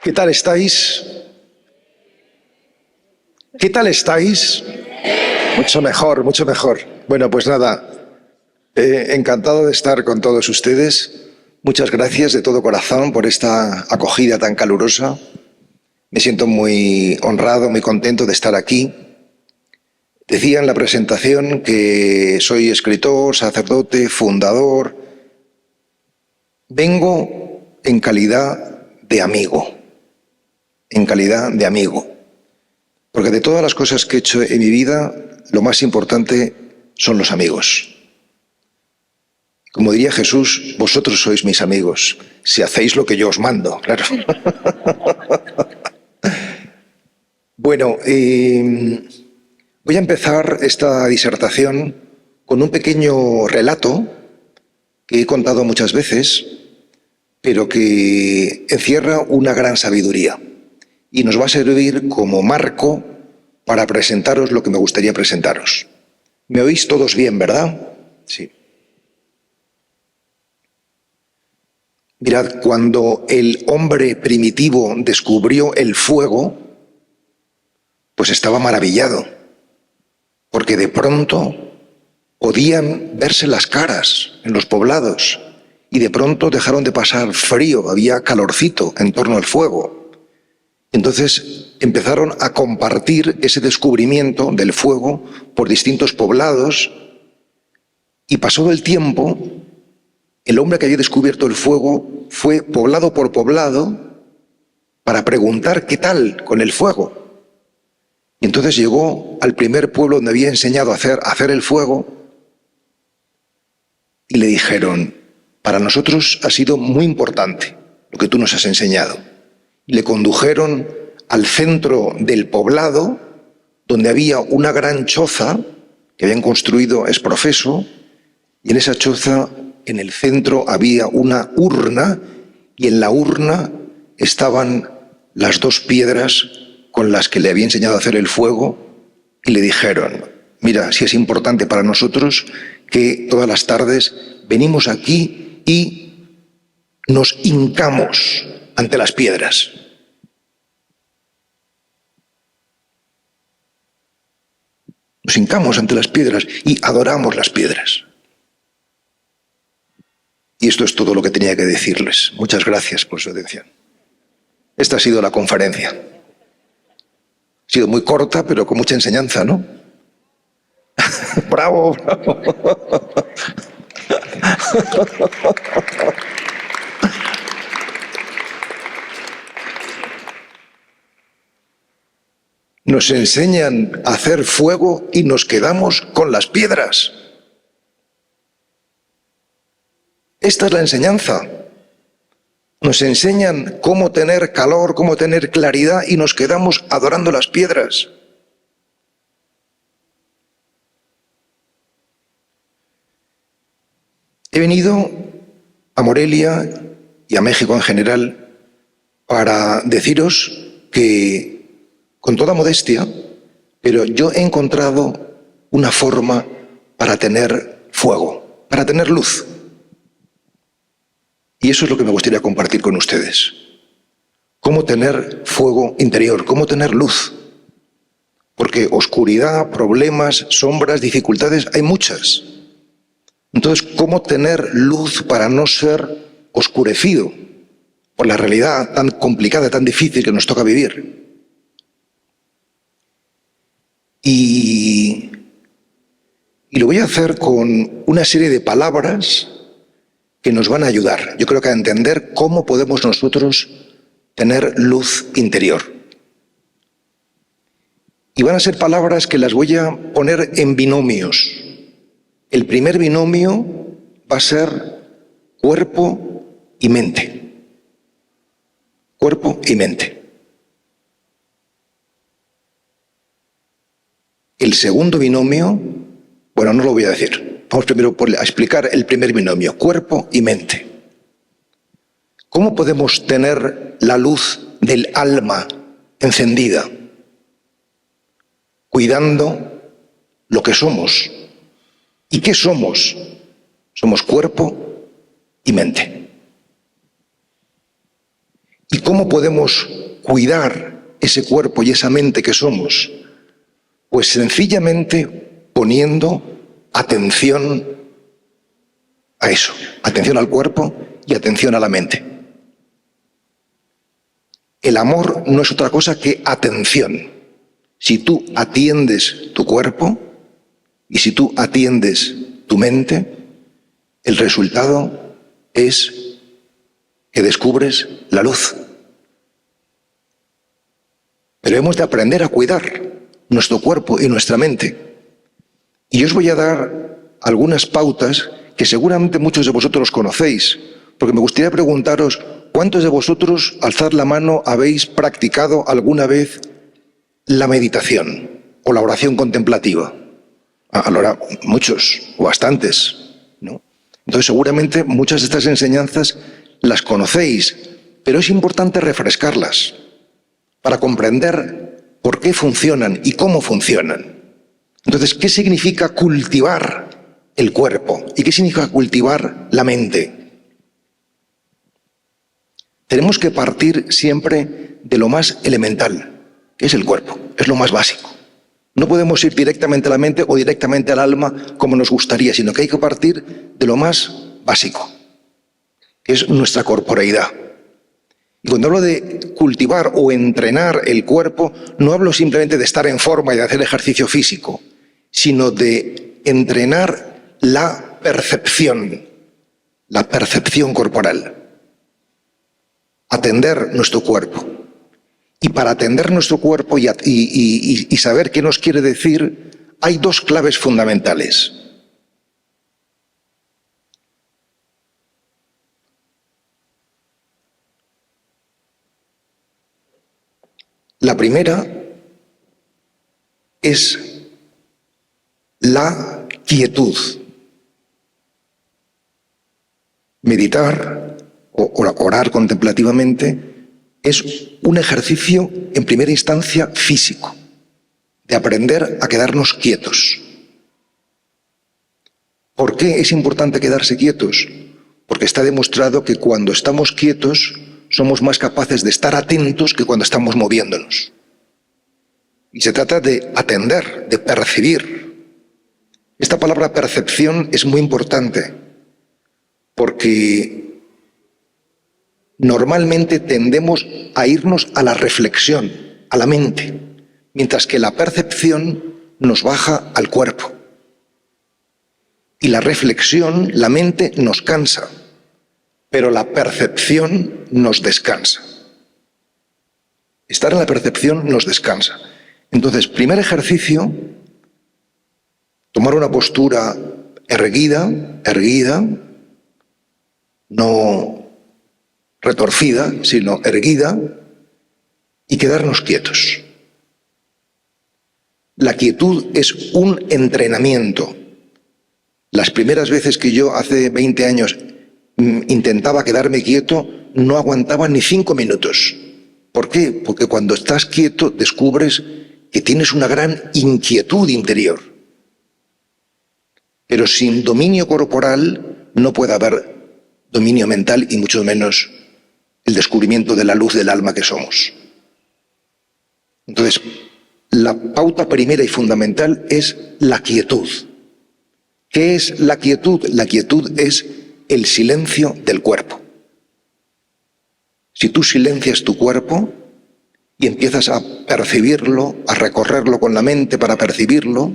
¿Qué tal estáis? ¿Qué tal estáis? Mucho mejor, mucho mejor. Bueno, pues nada, encantado de estar con todos ustedes. Muchas gracias de todo corazón por esta acogida tan calurosa. Me siento muy honrado, muy contento de estar aquí. Decía en la presentación que soy escritor, sacerdote, fundador. Vengo en calidad de amigo, porque de todas las cosas que he hecho en mi vida, lo más importante son los amigos. Como diría Jesús, vosotros sois mis amigos, si hacéis lo que yo os mando, claro. Bueno, voy a empezar esta disertación con un pequeño relato que he contado muchas veces, pero que encierra una gran sabiduría y nos va a servir como marco para presentaros lo que me gustaría presentaros. ¿Me oís todos bien, verdad? Sí. Mirad, cuando el hombre primitivo descubrió el fuego, pues estaba maravillado, porque de pronto podían verse las caras en los poblados y de pronto dejaron de pasar frío, había calorcito en torno al fuego. Entonces empezaron a compartir ese descubrimiento del fuego por distintos poblados y pasado el tiempo, el hombre que había descubierto el fuego fue poblado por poblado para preguntar qué tal con el fuego. Y entonces llegó al primer pueblo donde había enseñado a hacer el fuego y le dijeron, para nosotros ha sido muy importante lo que tú nos has enseñado. Le condujeron al centro del poblado, donde había una gran choza que habían construido ex profeso, y en esa choza, en el centro, había una urna, y en la urna estaban las dos piedras con las que le había enseñado a hacer el fuego, y le dijeron, mira, si es importante para nosotros que todas las tardes venimos aquí y nos hincamos ante las piedras. Nos hincamos ante las piedras y adoramos las piedras. Y esto es todo lo que tenía que decirles. Muchas gracias por su atención. Esta ha sido la conferencia. Ha sido muy corta, pero con mucha enseñanza, ¿no? ¡Bravo, bravo! Nos enseñan a hacer fuego y nos quedamos con las piedras. Esta es la enseñanza. Nos enseñan cómo tener calor, cómo tener claridad y nos quedamos adorando las piedras. He venido a Morelia y a México en general para deciros que, con toda modestia, pero yo he encontrado una forma para tener fuego, para tener luz. Y eso es lo que me gustaría compartir con ustedes. Cómo tener fuego interior, cómo tener luz. Porque oscuridad, problemas, sombras, dificultades, hay muchas. Entonces, ¿cómo tener luz para no ser oscurecido por la realidad tan complicada, tan difícil que nos toca vivir? Y lo voy a hacer con una serie de palabras que nos van a ayudar, yo creo que a entender cómo podemos nosotros tener luz interior. Y van a ser palabras que las voy a poner en binomios. El primer binomio va a ser cuerpo y mente. Cuerpo y mente. El segundo binomio, bueno, no lo voy a decir. Vamos primero a explicar el primer binomio, cuerpo y mente. ¿Cómo podemos tener la luz del alma encendida? Cuidando lo que somos. ¿Y qué somos? Somos cuerpo y mente. ¿Y cómo podemos cuidar ese cuerpo y esa mente que somos? Pues sencillamente poniendo atención a eso, atención al cuerpo y atención a la mente. El amor no es otra cosa que atención. Si tú atiendes tu cuerpo y si tú atiendes tu mente, el resultado es que descubres la luz. Pero hemos de aprender a cuidar nuestro cuerpo y nuestra mente. Y os voy a dar algunas pautas que seguramente muchos de vosotros conocéis, porque me gustaría preguntaros, ¿cuántos de vosotros, alzad la mano, habéis practicado alguna vez la meditación o la oración contemplativa? Ahora, muchos o bastantes, ¿no? Entonces, seguramente muchas de estas enseñanzas las conocéis, pero es importante refrescarlas para comprender por qué funcionan y cómo funcionan. Entonces, ¿qué significa cultivar el cuerpo? ¿Y qué significa cultivar la mente? Tenemos que partir siempre de lo más elemental, que es el cuerpo, es lo más básico. No podemos ir directamente a la mente o directamente al alma como nos gustaría, sino que hay que partir de lo más básico, que es nuestra corporeidad. Y cuando hablo de cultivar o entrenar el cuerpo, no hablo simplemente de estar en forma y de hacer ejercicio físico, sino de entrenar la percepción corporal. Atender nuestro cuerpo. Y para atender nuestro cuerpo y saber qué nos quiere decir, hay dos claves fundamentales. La primera es la quietud. Meditar o orar contemplativamente es un ejercicio, en primera instancia, físico, de aprender a quedarnos quietos. ¿Por qué es importante quedarse quietos? Porque está demostrado que cuando estamos quietos somos más capaces de estar atentos que cuando estamos moviéndonos. Y se trata de atender, de percibir. Esta palabra percepción es muy importante porque normalmente tendemos a irnos a la reflexión, a la mente, mientras que la percepción nos baja al cuerpo. Y la reflexión, la mente, nos cansa, pero la percepción nos descansa. Estar en la percepción nos descansa. Entonces, primer ejercicio, tomar una postura erguida, no retorcida, sino erguida, y quedarnos quietos. La quietud es un entrenamiento. Las primeras veces que yo, hace 20 años, intentaba quedarme quieto, no aguantaba ni 5 minutos. ¿Por qué? Porque cuando estás quieto descubres que tienes una gran inquietud interior. Pero sin dominio corporal no puede haber dominio mental y mucho menos el descubrimiento de la luz del alma que somos. Entonces, la pauta primera y fundamental es la quietud. ¿Qué es la quietud? La quietud es el silencio del cuerpo. Si tú silencias tu cuerpo y empiezas a percibirlo, a recorrerlo con la mente para percibirlo,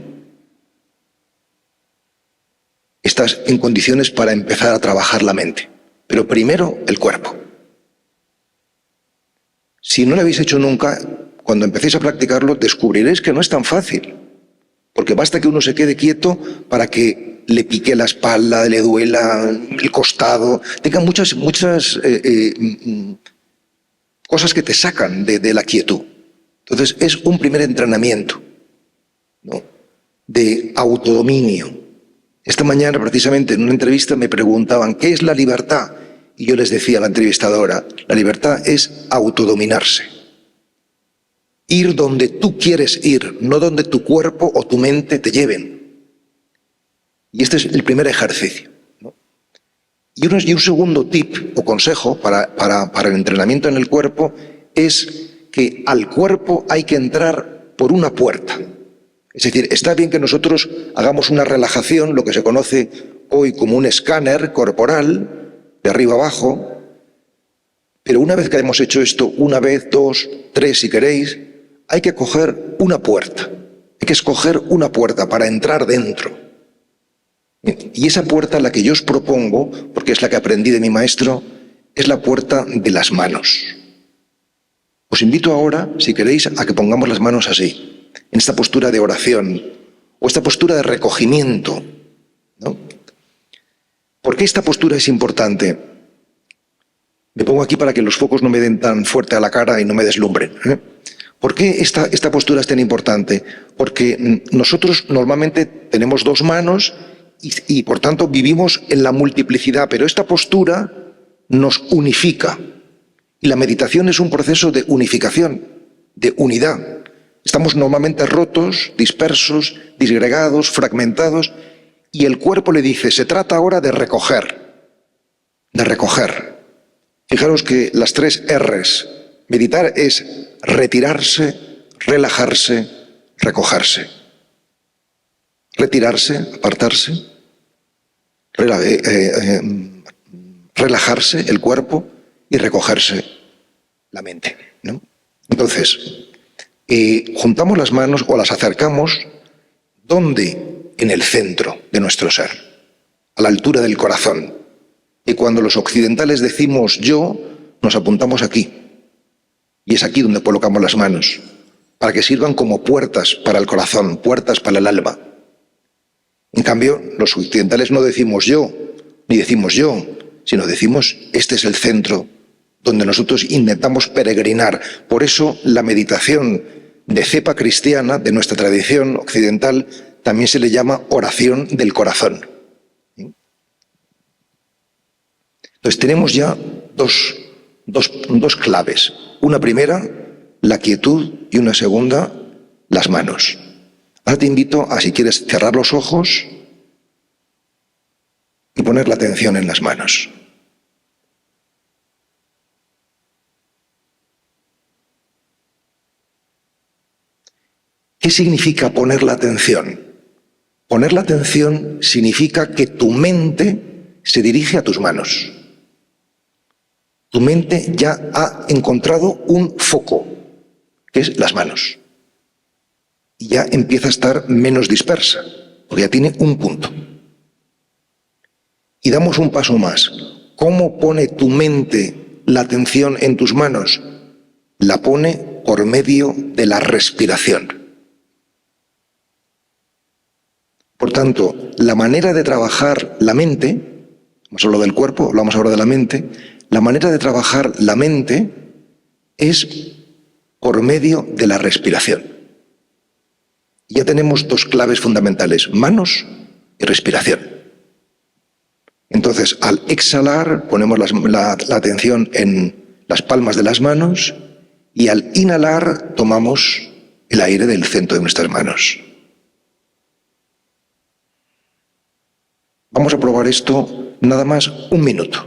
estás en condiciones para empezar a trabajar la mente. Pero primero el cuerpo. Si no lo habéis hecho nunca, cuando empecéis a practicarlo, descubriréis que no es tan fácil. Porque basta que uno se quede quieto para que le pique la espalda, le duela el costado, tenga muchas cosas que te sacan de la quietud. Entonces es un primer entrenamiento, ¿no?, de autodominio. Esta mañana, precisamente, en una entrevista me preguntaban, ¿qué es la libertad? Y yo les decía a la entrevistadora, la libertad es autodominarse. Ir donde tú quieres ir, no donde tu cuerpo o tu mente te lleven. Y este es el primer ejercicio, ¿no? Y un segundo tip o consejo para el entrenamiento en el cuerpo es que al cuerpo hay que entrar por una puerta. Es decir, está bien que nosotros hagamos una relajación, lo que se conoce hoy como un escáner corporal, de arriba abajo, pero una vez que hemos hecho esto, una vez, dos, tres, si queréis, hay que coger una puerta. Hay que escoger una puerta para entrar dentro. Y esa puerta, la que yo os propongo, porque es la que aprendí de mi maestro, es la puerta de las manos. Os invito ahora, si queréis, a que pongamos las manos así, en esta postura de oración, o esta postura de recogimiento, ¿no? ¿Por qué esta postura es importante? Me pongo aquí para que los focos no me den tan fuerte a la cara y no me deslumbren, ¿eh? ¿Por qué esta postura es tan importante? Porque nosotros normalmente tenemos dos manos y por tanto vivimos en la multiplicidad, pero esta postura nos unifica. Y la meditación es un proceso de unificación, de unidad. Estamos normalmente rotos, dispersos, disgregados, fragmentados, y el cuerpo le dice, se trata ahora de recoger, de recoger. Fijaros que las tres R's, meditar es retirarse, relajarse, recogerse. Retirarse, apartarse, relajarse el cuerpo y recogerse la mente, ¿no? Entonces, juntamos las manos o las acercamos, ¿dónde? En el centro de nuestro ser, a la altura del corazón. Y cuando los occidentales decimos yo, nos apuntamos aquí. Y es aquí donde colocamos las manos, para que sirvan como puertas para el corazón, puertas para el alma. En cambio, los occidentales no decimos yo, ni decimos yo, sino decimos este es el centro donde nosotros intentamos peregrinar. Por eso la meditación de cepa cristiana, de nuestra tradición occidental, también se le llama oración del corazón. Entonces tenemos ya dos claves. Una primera, la quietud, y una segunda, las manos. Ahora te invito a, si quieres, cerrar los ojos y poner la atención en las manos. ¿Qué significa poner la atención? Poner la atención significa que tu mente se dirige a tus manos. Tu mente ya ha encontrado un foco, que es las manos. Y ya empieza a estar menos dispersa, porque ya tiene un punto. Y damos un paso más. ¿Cómo pone tu mente la atención en tus manos? La pone por medio de la respiración. Por tanto, la manera de trabajar la mente, hemos hablado del cuerpo, hablamos ahora de la mente, la manera de trabajar la mente es por medio de la respiración. Ya tenemos dos claves fundamentales, manos y respiración. Entonces, al exhalar, ponemos la atención en las palmas de las manos y al inhalar, tomamos el aire del centro de nuestras manos. Vamos a probar esto nada más un minuto.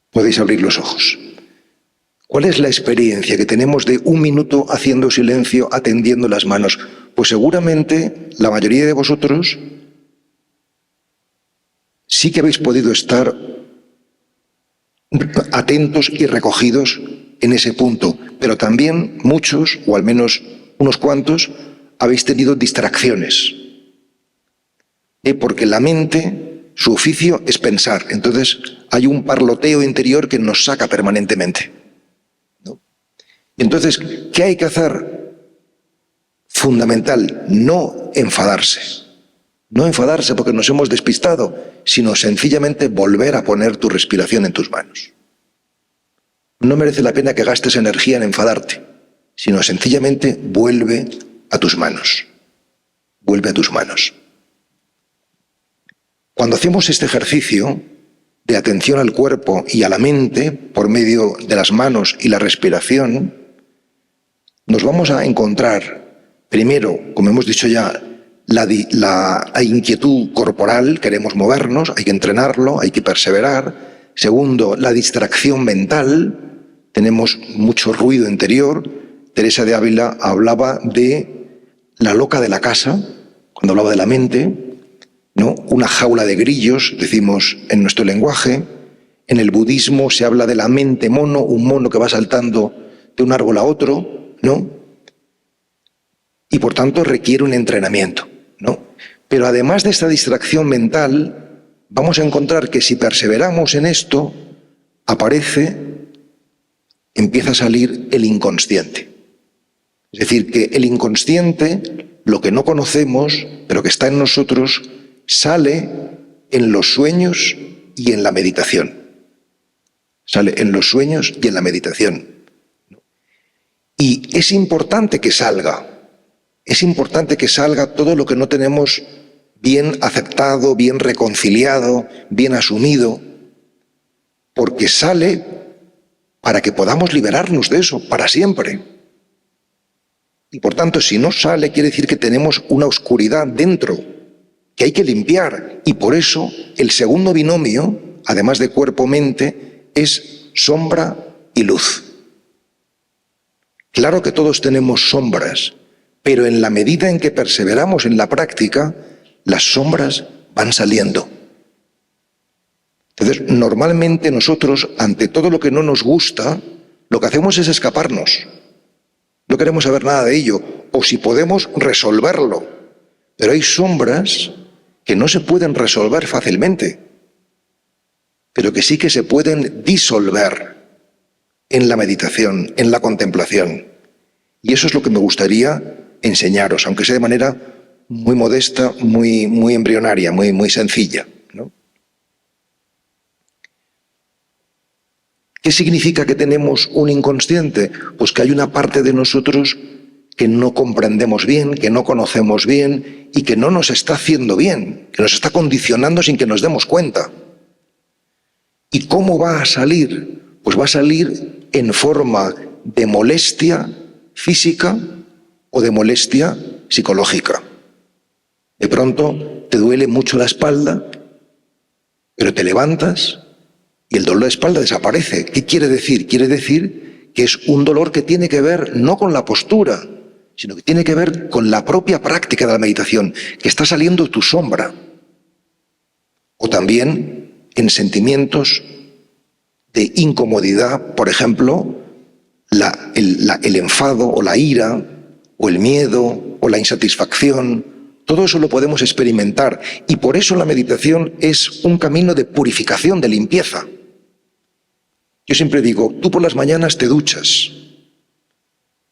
Podéis abrir los ojos. ¿Cuál es la experiencia que tenemos de un minuto haciendo silencio, atendiendo las manos? Pues seguramente la mayoría de vosotros sí que habéis podido estar atentos y recogidos en ese punto, pero también muchos, o al menos unos cuantos, habéis tenido distracciones. Porque la mente, su oficio es pensar, entonces hay un parloteo interior que nos saca permanentemente, ¿no? Entonces, ¿qué hay que hacer? Fundamental, no enfadarse. No enfadarse porque nos hemos despistado, sino sencillamente volver a poner tu respiración en tus manos. No merece la pena que gastes energía en enfadarte, sino sencillamente vuelve a tus manos. Vuelve a tus manos. Cuando hacemos este ejercicio de atención al cuerpo y a la mente por medio de las manos y la respiración, nos vamos a encontrar, primero, como hemos dicho ya, la inquietud corporal, queremos movernos, hay que entrenarlo, hay que perseverar. Segundo, la distracción mental, tenemos mucho ruido interior. Teresa de Ávila hablaba de la loca de la casa, cuando hablaba de la mente, ¿no? Una jaula de grillos, decimos en nuestro lenguaje. En el budismo se habla de la mente mono, un mono que va saltando de un árbol a otro, ¿no? Y por tanto requiere un entrenamiento, ¿no? Pero además de esta distracción mental, vamos a encontrar que si perseveramos en esto, empieza a salir el inconsciente. Es decir, que el inconsciente, lo que no conocemos, pero que está en nosotros, sale en los sueños y en la meditación. Sale en los sueños y en la meditación. Y es importante que salga. Es importante que salga todo lo que no tenemos bien aceptado, bien reconciliado, bien asumido, porque sale para que podamos liberarnos de eso para siempre. Y por tanto, si no sale, quiere decir que tenemos una oscuridad dentro que hay que limpiar. Y por eso el segundo binomio, además de cuerpo-mente, es sombra y luz. Claro que todos tenemos sombras, pero en la medida en que perseveramos en la práctica, las sombras van saliendo. Entonces, normalmente nosotros, ante todo lo que no nos gusta, lo que hacemos es escaparnos. No queremos saber nada de ello, o si podemos, resolverlo. Pero hay sombras que no se pueden resolver fácilmente, pero que sí que se pueden disolver en la meditación, en la contemplación. Y eso es lo que me gustaría enseñaros, aunque sea de manera muy modesta, muy embrionaria, muy sencilla, ¿no? ¿Qué significa que tenemos un inconsciente? Pues que hay una parte de nosotros que no comprendemos bien, que no conocemos bien y que no nos está haciendo bien, que nos está condicionando sin que nos demos cuenta. ¿Y cómo va a salir? Pues va a salir en forma de molestia física o de molestia psicológica. De pronto te duele mucho la espalda, pero te levantas y el dolor de espalda desaparece. ¿Qué quiere decir? Quiere decir que es un dolor que tiene que ver no con la postura, sino que tiene que ver con la propia práctica de la meditación, que está saliendo tu sombra. O también en sentimientos de incomodidad, por ejemplo, el enfado o la ira, o el miedo, o la insatisfacción. Todo eso lo podemos experimentar y por eso la meditación es un camino de purificación, de limpieza. Yo siempre digo, tú por las mañanas te duchas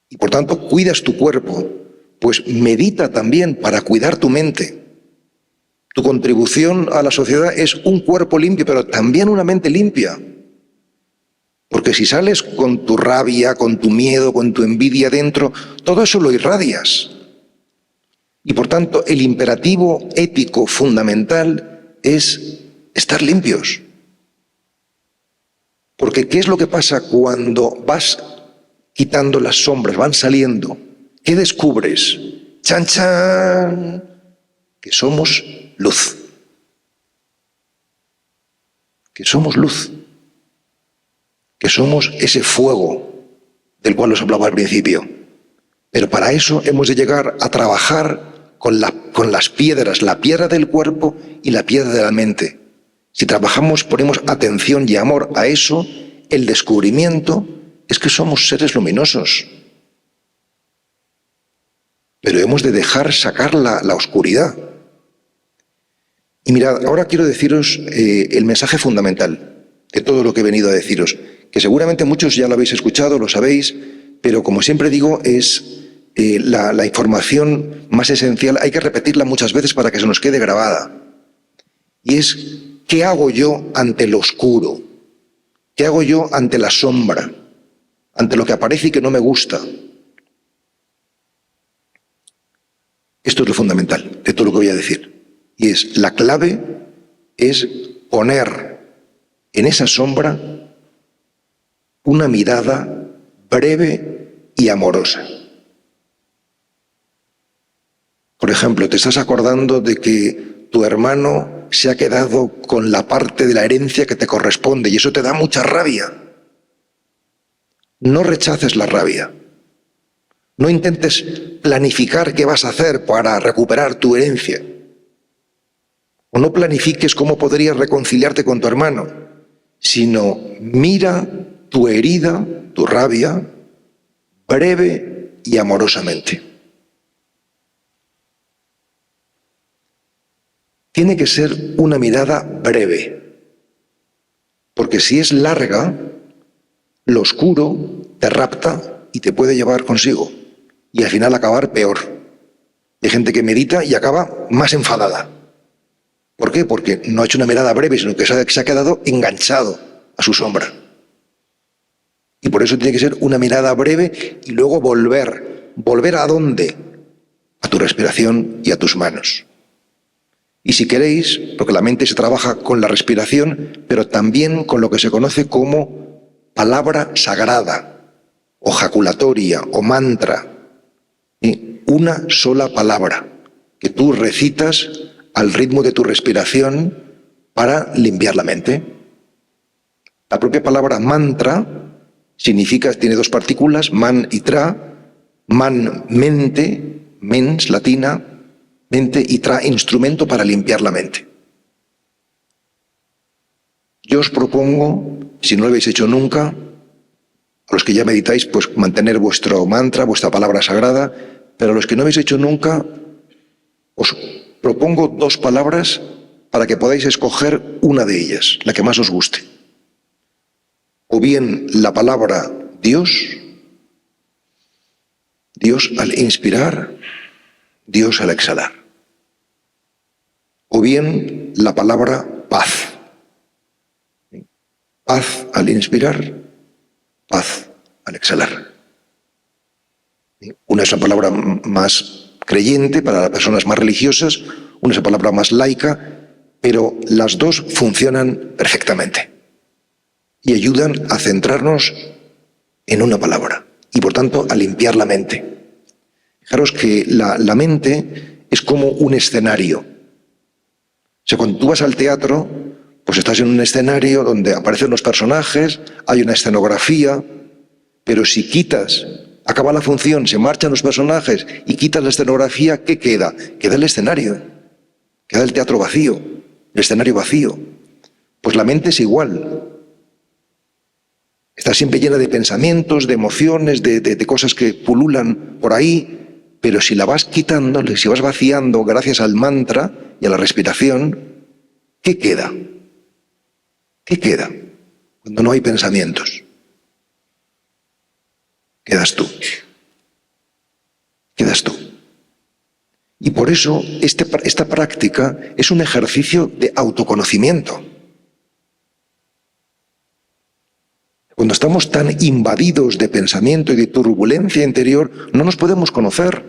y por tanto cuidas tu cuerpo, pues medita también para cuidar tu mente. Tu contribución a la sociedad es un cuerpo limpio, pero también una mente limpia. Porque si sales con tu rabia, con tu miedo, con tu envidia dentro, todo eso lo irradias. Y por tanto, el imperativo ético fundamental es estar limpios. Porque ¿qué es lo que pasa cuando vas quitando las sombras, van saliendo? ¿Qué descubres? ¡Chan, chan! Que somos luz. Que somos luz. Que somos ese fuego del cual os hablaba al principio. Pero para eso hemos de llegar a trabajar con las piedras, la piedra del cuerpo y la piedra de la mente. Si trabajamos, ponemos atención y amor a eso, el descubrimiento es que somos seres luminosos. Pero hemos de dejar sacar la oscuridad. Y mirad, ahora quiero deciros el mensaje fundamental de todo lo que he venido a deciros, que seguramente muchos ya lo habéis escuchado, lo sabéis, pero como siempre digo, es la información más esencial hay que repetirla muchas veces para que se nos quede grabada. Y es, ¿qué hago yo ante lo oscuro? ¿Qué hago yo ante la sombra? Ante lo que aparece y que no me gusta. Esto es lo fundamental de todo lo que voy a decir. Y es, la clave es poner en esa sombra una mirada breve y amorosa. Por ejemplo, te estás acordando de que tu hermano se ha quedado con la parte de la herencia que te corresponde y eso te da mucha rabia. No rechaces la rabia. No intentes planificar qué vas a hacer para recuperar tu herencia. O no planifiques cómo podrías reconciliarte con tu hermano, sino mira tu herida, tu rabia, breve y amorosamente. Tiene que ser una mirada breve, porque si es larga, lo oscuro te rapta y te puede llevar consigo, y al final acabar peor. Hay gente que medita y acaba más enfadada. ¿Por qué? Porque no ha hecho una mirada breve, sino que se ha quedado enganchado a su sombra. Y por eso tiene que ser una mirada breve y luego volver. ¿Volver a dónde? A tu respiración y a tus manos. Y si queréis, porque la mente se trabaja con la respiración, pero también con lo que se conoce como palabra sagrada, o jaculatoria, o mantra. Una sola palabra que tú recitas al ritmo de tu respiración para limpiar la mente. La propia palabra mantra significa, tiene dos partículas, man y tra. Man, mente, mens, latina, mente, y tra, instrumento para limpiar la mente. Yo os propongo, si no lo habéis hecho nunca, a los que ya meditáis, pues mantener vuestro mantra, vuestra palabra sagrada, pero a los que no habéis hecho nunca, os propongo dos palabras para que podáis escoger una de ellas, la que más os guste. O bien la palabra Dios, Dios al inspirar, Dios al exhalar. O bien la palabra paz. Paz al inspirar, paz al exhalar. Una es la palabra más creyente para las personas más religiosas, una es la palabra más laica, pero las dos funcionan perfectamente y ayudan a centrarnos en una palabra y por tanto a limpiar la mente. Fijaros que la mente es como un escenario. O sea, cuando tú vas al teatro, pues estás en un escenario donde aparecen los personajes, hay una escenografía, pero si quitas, acaba la función, se marchan los personajes y quitas la escenografía, ¿qué queda? Queda el escenario, queda el teatro vacío, el escenario vacío. Pues la mente es igual. Está siempre llena de pensamientos, de emociones, de cosas que pululan por ahí, pero si la vas quitando, si vas vaciando gracias al mantra y a la respiración, ¿qué queda? ¿Qué queda cuando no hay pensamientos? Quedas tú. Quedas tú. Y por eso esta práctica es un ejercicio de autoconocimiento. Cuando estamos tan invadidos de pensamiento y de turbulencia interior, no nos podemos conocer.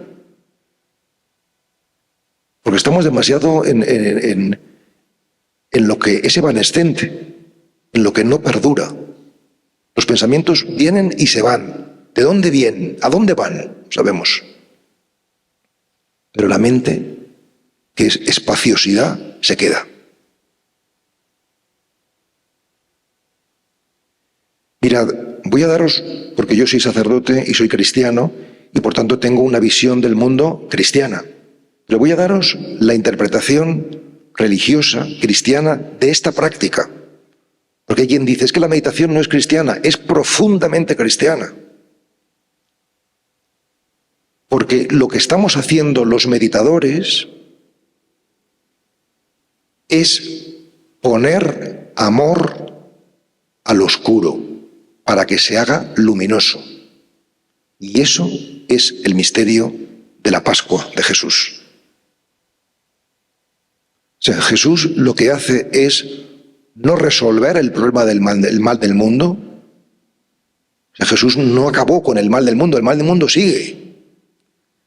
Porque estamos demasiado en lo que es evanescente, en lo que no perdura. Los pensamientos vienen y se van. ¿De dónde vienen? ¿A dónde van? Sabemos. Pero la mente, que es espaciosidad, se queda. Mirad, voy a daros, porque yo soy sacerdote y soy cristiano, y por tanto tengo una visión del mundo cristiana. Pero voy a daros la interpretación religiosa, cristiana, de esta práctica. Porque hay quien dice, es que la meditación no es cristiana, es profundamente cristiana. Porque lo que estamos haciendo los meditadores es poner amor al oscuro para que se haga luminoso. Y eso es el misterio de la Pascua de Jesús. O sea, Jesús lo que hace es no resolver el problema del mal del mundo. O sea, Jesús no acabó con el mal del mundo sigue.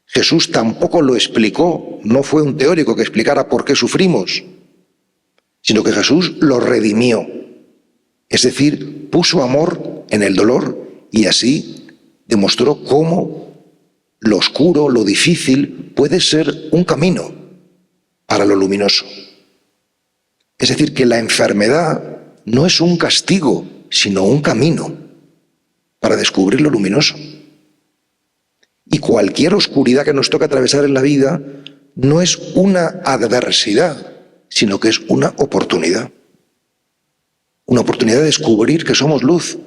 Jesús tampoco lo explicó, no fue un teórico que explicara por qué sufrimos, sino que Jesús lo redimió. Es decir, puso amor en el dolor y así demostró cómo lo oscuro, lo difícil, puede ser un camino para lo luminoso. Es decir, que la enfermedad no es un castigo, sino un camino para descubrir lo luminoso. Y cualquier oscuridad que nos toque atravesar en la vida no es una adversidad, sino que es una oportunidad. Una oportunidad de descubrir que somos luz.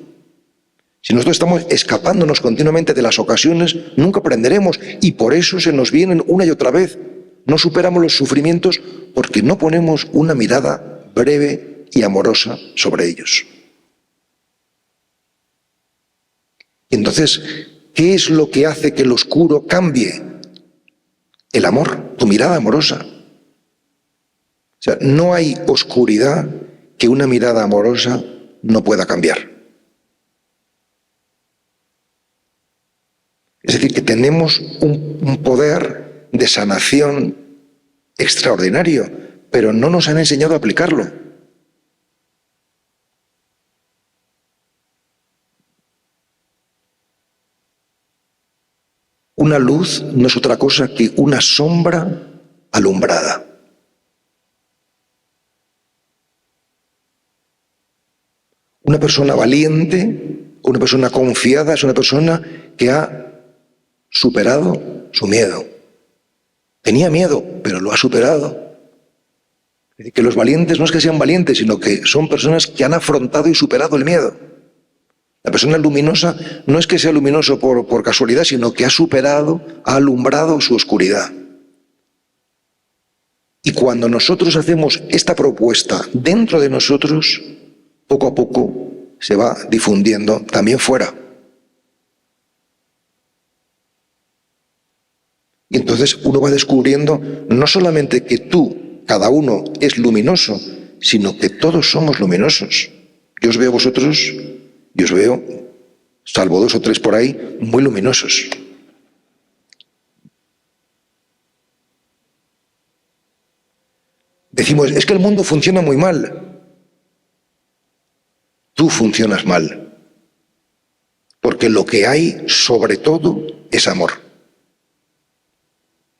Si nosotros estamos escapándonos continuamente de las ocasiones, nunca aprenderemos y por eso se nos vienen una y otra vez. No superamos los sufrimientos porque no ponemos una mirada breve y amorosa sobre ellos. Y entonces, ¿qué es lo que hace que el oscuro cambie? El amor, tu mirada amorosa. O sea, no hay oscuridad que una mirada amorosa no pueda cambiar. Es decir, que tenemos un poder de sanación extraordinario, pero no nos han enseñado a aplicarlo. Una luz no es otra cosa que una sombra alumbrada. Una persona valiente, una persona confiada, es una persona que ha superado su miedo. Tenía miedo, pero lo ha superado. Es decir, que los valientes no es que sean valientes, sino que son personas que han afrontado y superado el miedo. La persona luminosa no es que sea luminoso por casualidad, sino que ha superado, ha alumbrado su oscuridad. Y cuando nosotros hacemos esta propuesta dentro de nosotros, poco a poco se va difundiendo también fuera. Y entonces uno va descubriendo no solamente que tú, cada uno, es luminoso, sino que todos somos luminosos. Yo os veo a vosotros, yo os veo, salvo 2 o 3 por ahí, muy luminosos. Decimos, es que el mundo funciona muy mal. Tú funcionas mal. Porque lo que hay, sobre todo, es amor.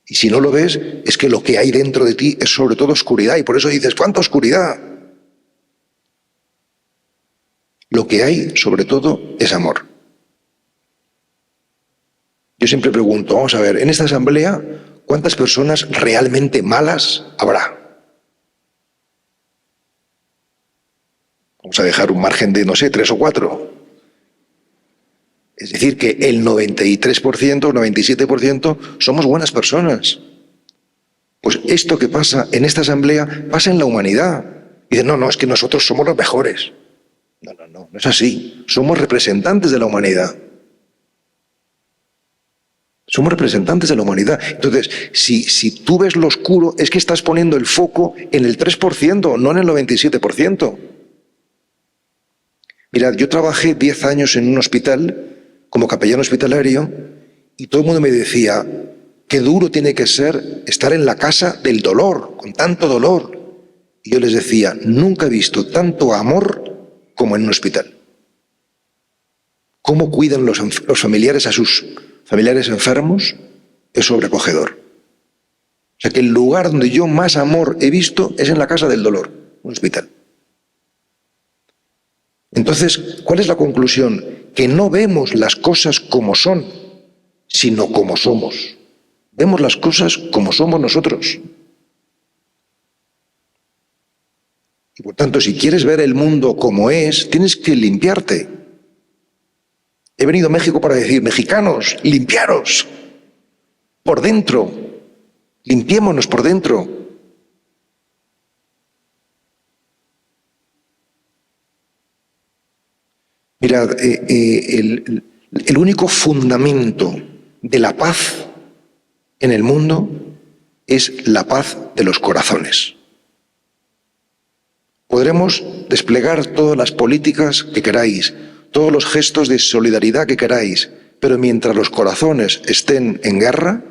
Y si no lo ves, es que lo que hay dentro de ti es sobre todo oscuridad. Y por eso dices, ¿cuánta oscuridad? Lo que hay, sobre todo, es amor. Yo siempre pregunto, vamos a ver, en esta asamblea, ¿cuántas personas realmente malas habrá? Vamos a dejar un margen de, no sé, 3 o 4. Es decir, que el 93%, 97% somos buenas personas. Pues esto que pasa en esta asamblea pasa en la humanidad. Y dicen, no, es que nosotros somos los mejores. No es así. Somos representantes de la humanidad. Somos representantes de la humanidad. Entonces, si tú ves lo oscuro, es que estás poniendo el foco en el 3%, no en el 97%. Mirad, yo trabajé 10 años en un hospital como capellán hospitalario y todo el mundo me decía, qué duro tiene que ser estar en la casa del dolor, con tanto dolor. Y yo les decía, nunca he visto tanto amor como en un hospital. Cómo cuidan los familiares a sus familiares enfermos es sobrecogedor. O sea que el lugar donde yo más amor he visto es en la casa del dolor, un hospital. Entonces, ¿cuál es la conclusión? Que no vemos las cosas como son, sino como somos. Vemos las cosas como somos nosotros. Y por tanto, si quieres ver el mundo como es, tienes que limpiarte. He venido a México para decir, mexicanos, limpiaros por dentro, limpiémonos por dentro. Mirad, el único fundamento de la paz en el mundo es la paz de los corazones. Podremos desplegar todas las políticas que queráis, todos los gestos de solidaridad que queráis, pero mientras los corazones estén en guerra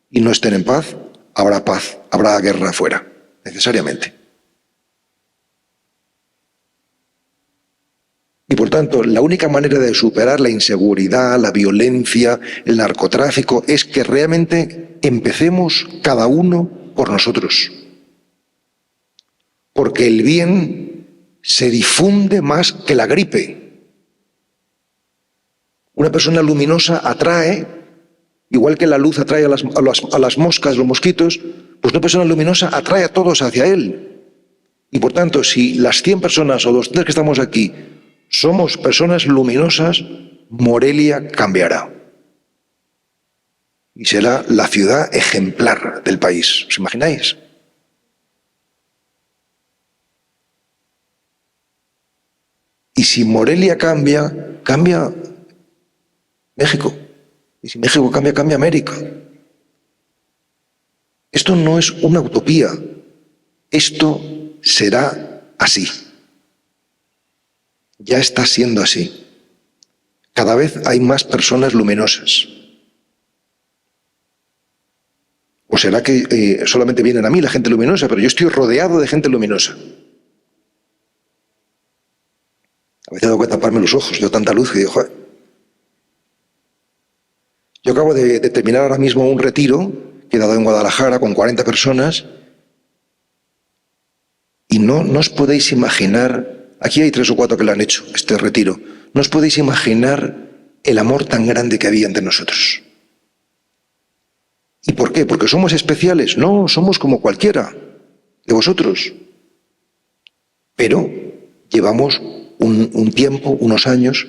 y no estén en paz, habrá guerra afuera, necesariamente. Y por tanto, la única manera de superar la inseguridad, la violencia, el narcotráfico, es que realmente empecemos cada uno por nosotros. Porque el bien se difunde más que la gripe. Una persona luminosa atrae, igual que la luz atrae a las moscas, los mosquitos, pues una persona luminosa atrae a todos hacia él. Y por tanto, si las 100 personas o 200 que estamos aquí somos personas luminosas, Morelia cambiará. Y será la ciudad ejemplar del país. ¿Os imagináis? Y si Morelia cambia, cambia México. Y si México cambia, cambia América. Esto no es una utopía. Esto será así. Ya está siendo así. Cada vez hay más personas luminosas. ¿O será que solamente vienen a mí la gente luminosa? Pero yo estoy rodeado de gente luminosa. A veces tengo que taparme los ojos, veo tanta luz que digo, joder. Yo acabo de terminar ahora mismo un retiro que he dado en Guadalajara con 40 personas y no os podéis imaginar, aquí hay 3 o 4 que lo han hecho, este retiro, no os podéis imaginar el amor tan grande que había entre nosotros. ¿Y por qué? ¿Porque somos especiales? No, somos como cualquiera de vosotros. Pero llevamos un tiempo, unos años,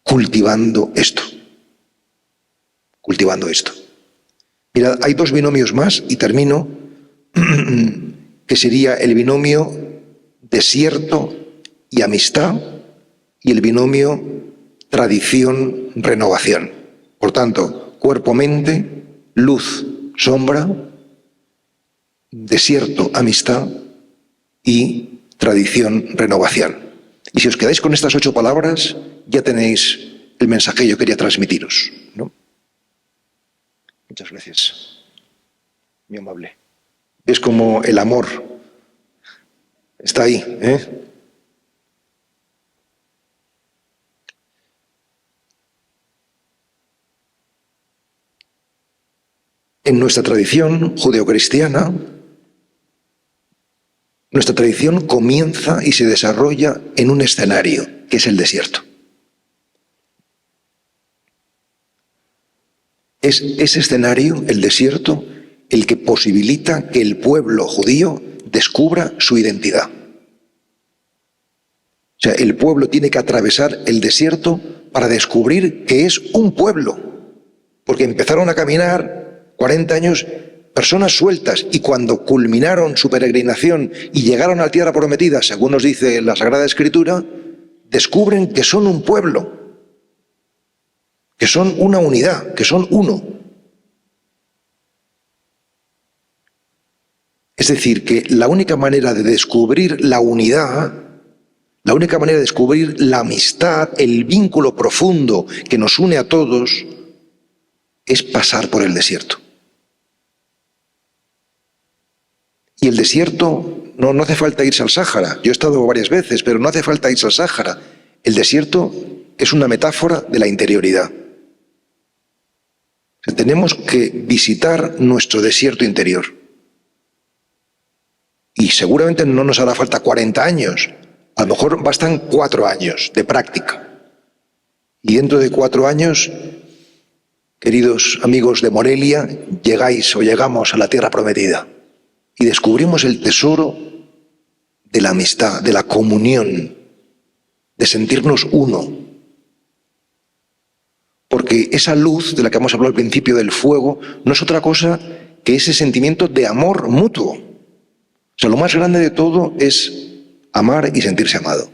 cultivando esto. Cultivando esto. Mirad, hay 2 binomios más, y termino, que sería el binomio desierto y amistad, y el binomio tradición-renovación. Por tanto, cuerpo-mente, luz, sombra, desierto, amistad y tradición, renovación. Y si os quedáis con estas 8 palabras, ya tenéis el mensaje que yo quería transmitiros, ¿no? Muchas gracias. Muy amable. Es como el amor. Está ahí, ¿eh? En nuestra tradición judeocristiana, nuestra tradición comienza y se desarrolla en un escenario, que es el desierto. Es ese escenario, el desierto, el que posibilita que el pueblo judío descubra su identidad. O sea, el pueblo tiene que atravesar el desierto para descubrir que es un pueblo, porque empezaron a caminar 40 años personas sueltas, y cuando culminaron su peregrinación y llegaron a la tierra prometida, según nos dice la Sagrada Escritura, descubren que son un pueblo, que son una unidad, que son uno. Es decir, que la única manera de descubrir la unidad, la única manera de descubrir la amistad, el vínculo profundo que nos une a todos, es pasar por el desierto. Y el desierto, no hace falta irse al Sáhara. Yo he estado varias veces, pero no hace falta irse al Sáhara. El desierto es una metáfora de la interioridad. O sea, tenemos que visitar nuestro desierto interior. Y seguramente no nos hará falta 40 años. A lo mejor bastan 4 años de práctica. Y dentro de 4 años, queridos amigos de Morelia, llegáis o llegamos a la tierra prometida. Y descubrimos el tesoro de la amistad, de la comunión, de sentirnos uno. Porque esa luz de la que hemos hablado al principio del fuego no es otra cosa que ese sentimiento de amor mutuo. O sea, lo más grande de todo es amar y sentirse amado.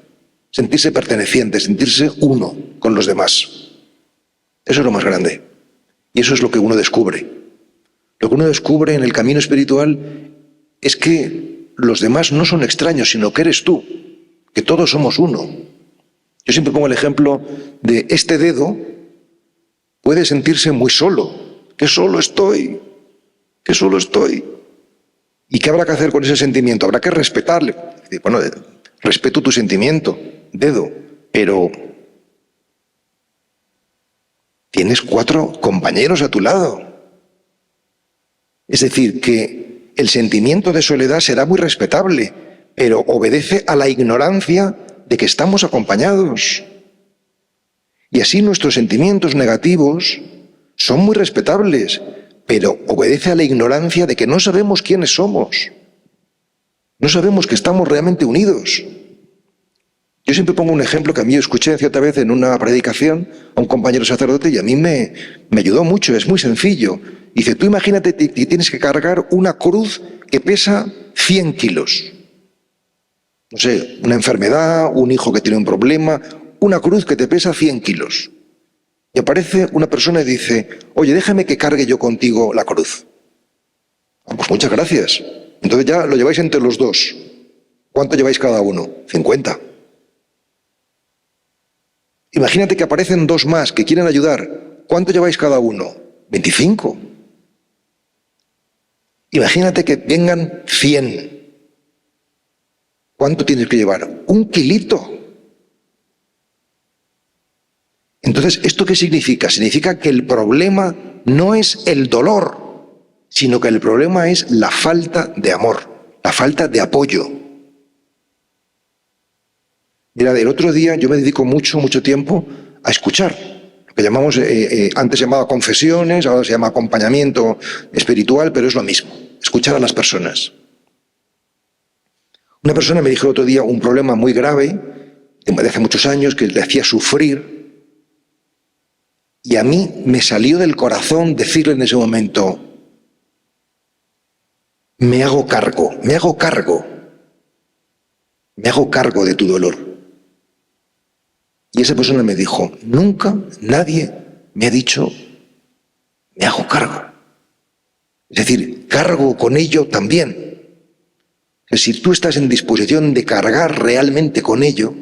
Sentirse perteneciente, sentirse uno con los demás. Eso es lo más grande. Y eso es lo que uno descubre. Lo que uno descubre en el camino espiritual es que los demás no son extraños, sino que eres tú, que todos somos uno. Yo siempre pongo el ejemplo de este dedo puede sentirse muy solo, que solo estoy, que solo estoy. ¿Y qué habrá que hacer con ese sentimiento? Habrá que respetarle. Bueno, respeto tu sentimiento, dedo, pero tienes 4 compañeros a tu lado. Es decir, que el sentimiento de soledad será muy respetable, pero obedece a la ignorancia de que estamos acompañados. Y así nuestros sentimientos negativos son muy respetables, pero obedece a la ignorancia de que no sabemos quiénes somos. No sabemos que estamos realmente unidos. Yo siempre pongo un ejemplo que a mí escuché cierta vez en una predicación a un compañero sacerdote y a mí me ayudó mucho, es muy sencillo. Dice, tú imagínate que tienes que cargar una cruz que pesa 100 kilos. No sé, una enfermedad, un hijo que tiene un problema, una cruz que te pesa 100 kilos. Y aparece una persona y dice, oye, déjame que cargue yo contigo la cruz. Pues muchas gracias. Entonces ya lo lleváis entre los dos. ¿Cuánto lleváis cada uno? 50. Imagínate que aparecen 2 más que quieren ayudar. ¿Cuánto lleváis cada uno? 25. Imagínate que vengan 100. ¿Cuánto tienes que llevar? 1 kilito. Entonces, ¿esto qué significa? Significa que el problema no es el dolor, sino que el problema es la falta de amor, la falta de apoyo. Mira, el otro día yo me dedico mucho tiempo a escuchar, lo que llamamos, antes se llamaba confesiones, ahora se llama acompañamiento espiritual, pero es lo mismo, escuchar a las personas. Una persona me dijo el otro día un problema muy grave, de hace muchos años, que le hacía sufrir, y a mí me salió del corazón decirle en ese momento, me hago cargo de tu dolor. Y esa persona me dijo, nunca nadie me ha dicho, me hago cargo. Es decir, cargo con ello también. Que si tú estás en disposición de cargar realmente con ello,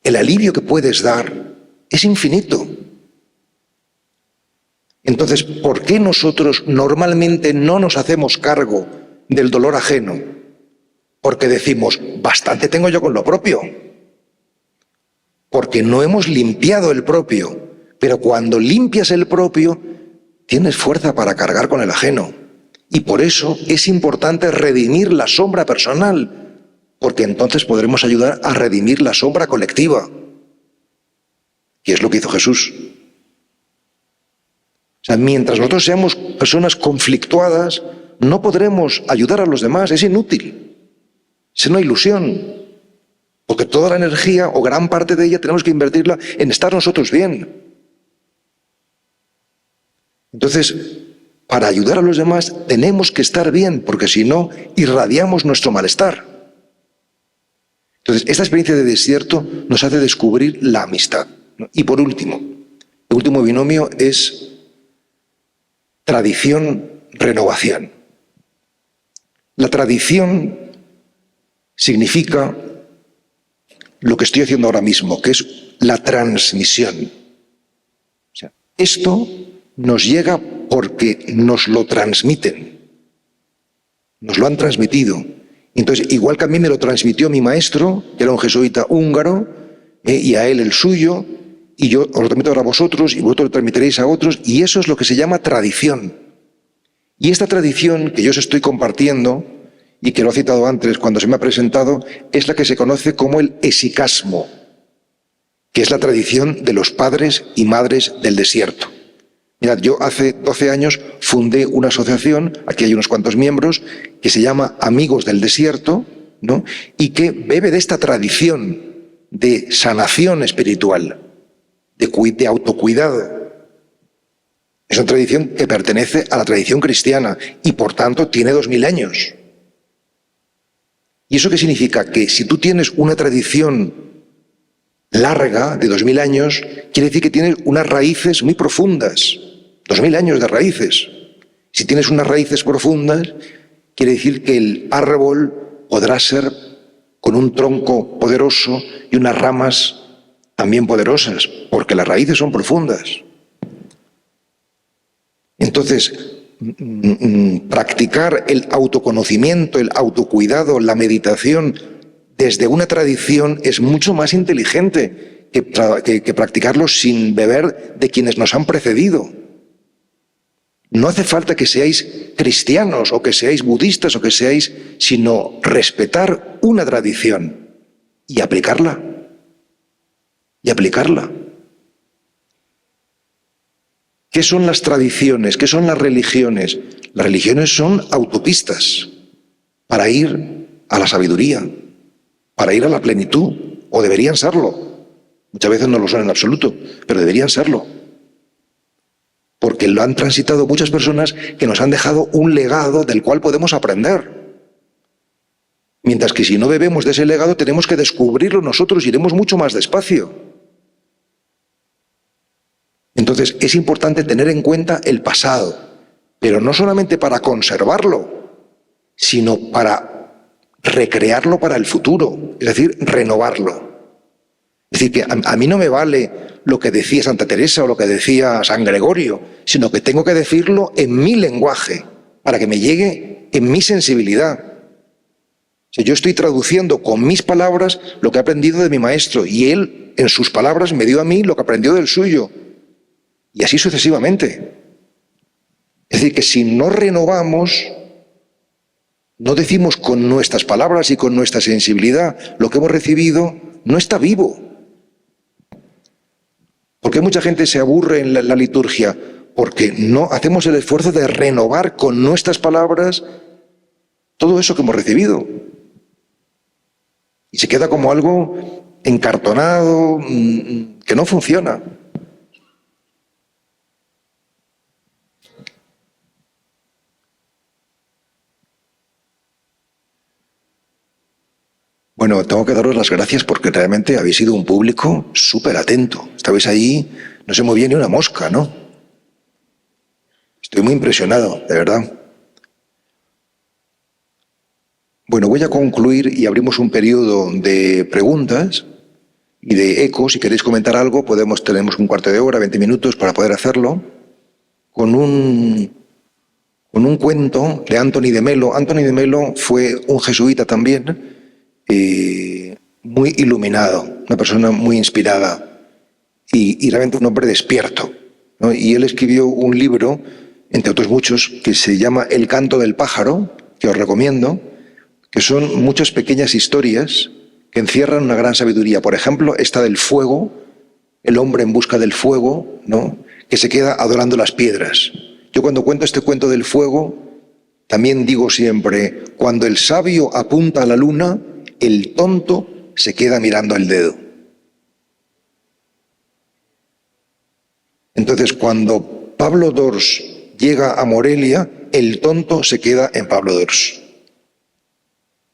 el alivio que puedes dar es infinito. Entonces, ¿por qué nosotros normalmente no nos hacemos cargo del dolor ajeno? Porque decimos, bastante tengo yo con lo propio. Porque no hemos limpiado el propio. Pero cuando limpias el propio, tienes fuerza para cargar con el ajeno. Y por eso es importante redimir la sombra personal, porque entonces podremos ayudar a redimir la sombra colectiva. Y es lo que hizo Jesús. O sea, mientras nosotros seamos personas conflictuadas, no podremos ayudar a los demás, es inútil. Es una ilusión. Porque toda la energía, o gran parte de ella, tenemos que invertirla en estar nosotros bien. Entonces, para ayudar a los demás tenemos que estar bien, porque si no, irradiamos nuestro malestar. Entonces, esta experiencia de desierto nos hace descubrir la amistad. Y por último, el último binomio es tradición-renovación. La tradición significa lo que estoy haciendo ahora mismo, que es la transmisión. O sea, esto nos llega porque nos lo transmiten. Nos lo han transmitido. Entonces, igual que a mí me lo transmitió mi maestro, que era un jesuita húngaro, y a él el suyo, y yo os lo transmito ahora a vosotros, y vosotros lo transmitiréis a otros, y eso es lo que se llama tradición. Y esta tradición que yo os estoy compartiendo, y que lo he citado antes cuando se me ha presentado, es la que se conoce como el esicasmo, que es la tradición de los padres y madres del desierto. Mirad, yo hace 12 años fundé una asociación, aquí hay unos cuantos miembros, que se llama Amigos del Desierto, ¿no? Y que bebe de esta tradición de sanación espiritual, de autocuidado. Es una tradición que pertenece a la tradición cristiana y por tanto tiene 2000 años. ¿Y eso qué significa? Que si tú tienes una tradición larga, de 2000 años, quiere decir que tienes unas raíces muy profundas. 2000 años de raíces. Si tienes unas raíces profundas, quiere decir que el árbol podrá ser con un tronco poderoso y unas ramas también poderosas, porque las raíces son profundas. Entonces, practicar el autoconocimiento, el autocuidado, la meditación desde una tradición es mucho más inteligente que practicarlo sin beber de quienes nos han precedido. No hace falta que seáis cristianos o que seáis budistas o que seáis, sino respetar una tradición y aplicarla. Y aplicarla. ¿Qué son las tradiciones? ¿Qué son las religiones? Las religiones son autopistas para ir a la sabiduría, para ir a la plenitud, o deberían serlo. Muchas veces no lo son en absoluto, pero deberían serlo. Porque lo han transitado muchas personas que nos han dejado un legado del cual podemos aprender. Mientras que si no bebemos de ese legado tenemos que descubrirlo nosotros, iremos mucho más despacio. Entonces es importante tener en cuenta el pasado, pero no solamente para conservarlo, sino para recrearlo para el futuro, es decir, renovarlo. Es decir, que a mí no me vale lo que decía Santa Teresa o lo que decía San Gregorio, sino que tengo que decirlo en mi lenguaje, para que me llegue en mi sensibilidad. O sea, yo estoy traduciendo con mis palabras lo que he aprendido de mi maestro, y él, en sus palabras, me dio a mí lo que aprendió del suyo. Y así sucesivamente. Es decir, que si no renovamos, no decimos con nuestras palabras y con nuestra sensibilidad lo que hemos recibido, no está vivo. ¿Por qué mucha gente se aburre en la liturgia? Porque no hacemos el esfuerzo de renovar con nuestras palabras todo eso que hemos recibido. Y se queda como algo encartonado, que no funciona. Bueno, tengo que daros las gracias porque realmente habéis sido un público súper atento. Estabais ahí, no se movía ni una mosca, ¿no? Estoy muy impresionado, de verdad. Bueno, voy a concluir y abrimos un periodo de preguntas y de eco. Si queréis comentar algo, tenemos un cuarto de hora, 20 minutos para poder hacerlo, con un cuento de Antoni de Melo. Antoni de Melo fue un jesuita también, muy iluminado, una persona muy inspirada y realmente un hombre despierto, ¿no? Y él escribió un libro, entre otros muchos, que se llama El canto del pájaro, que os recomiendo, que son muchas pequeñas historias que encierran una gran sabiduría. Por ejemplo, esta del fuego, el hombre en busca del fuego, ¿no?, que se queda adorando las piedras. Yo cuando cuento este cuento del fuego, también digo siempre, cuando el sabio apunta a la luna, el tonto se queda mirando el dedo. Entonces, cuando Pablo Dors llega a Morelia, el tonto se queda en Pablo Dors.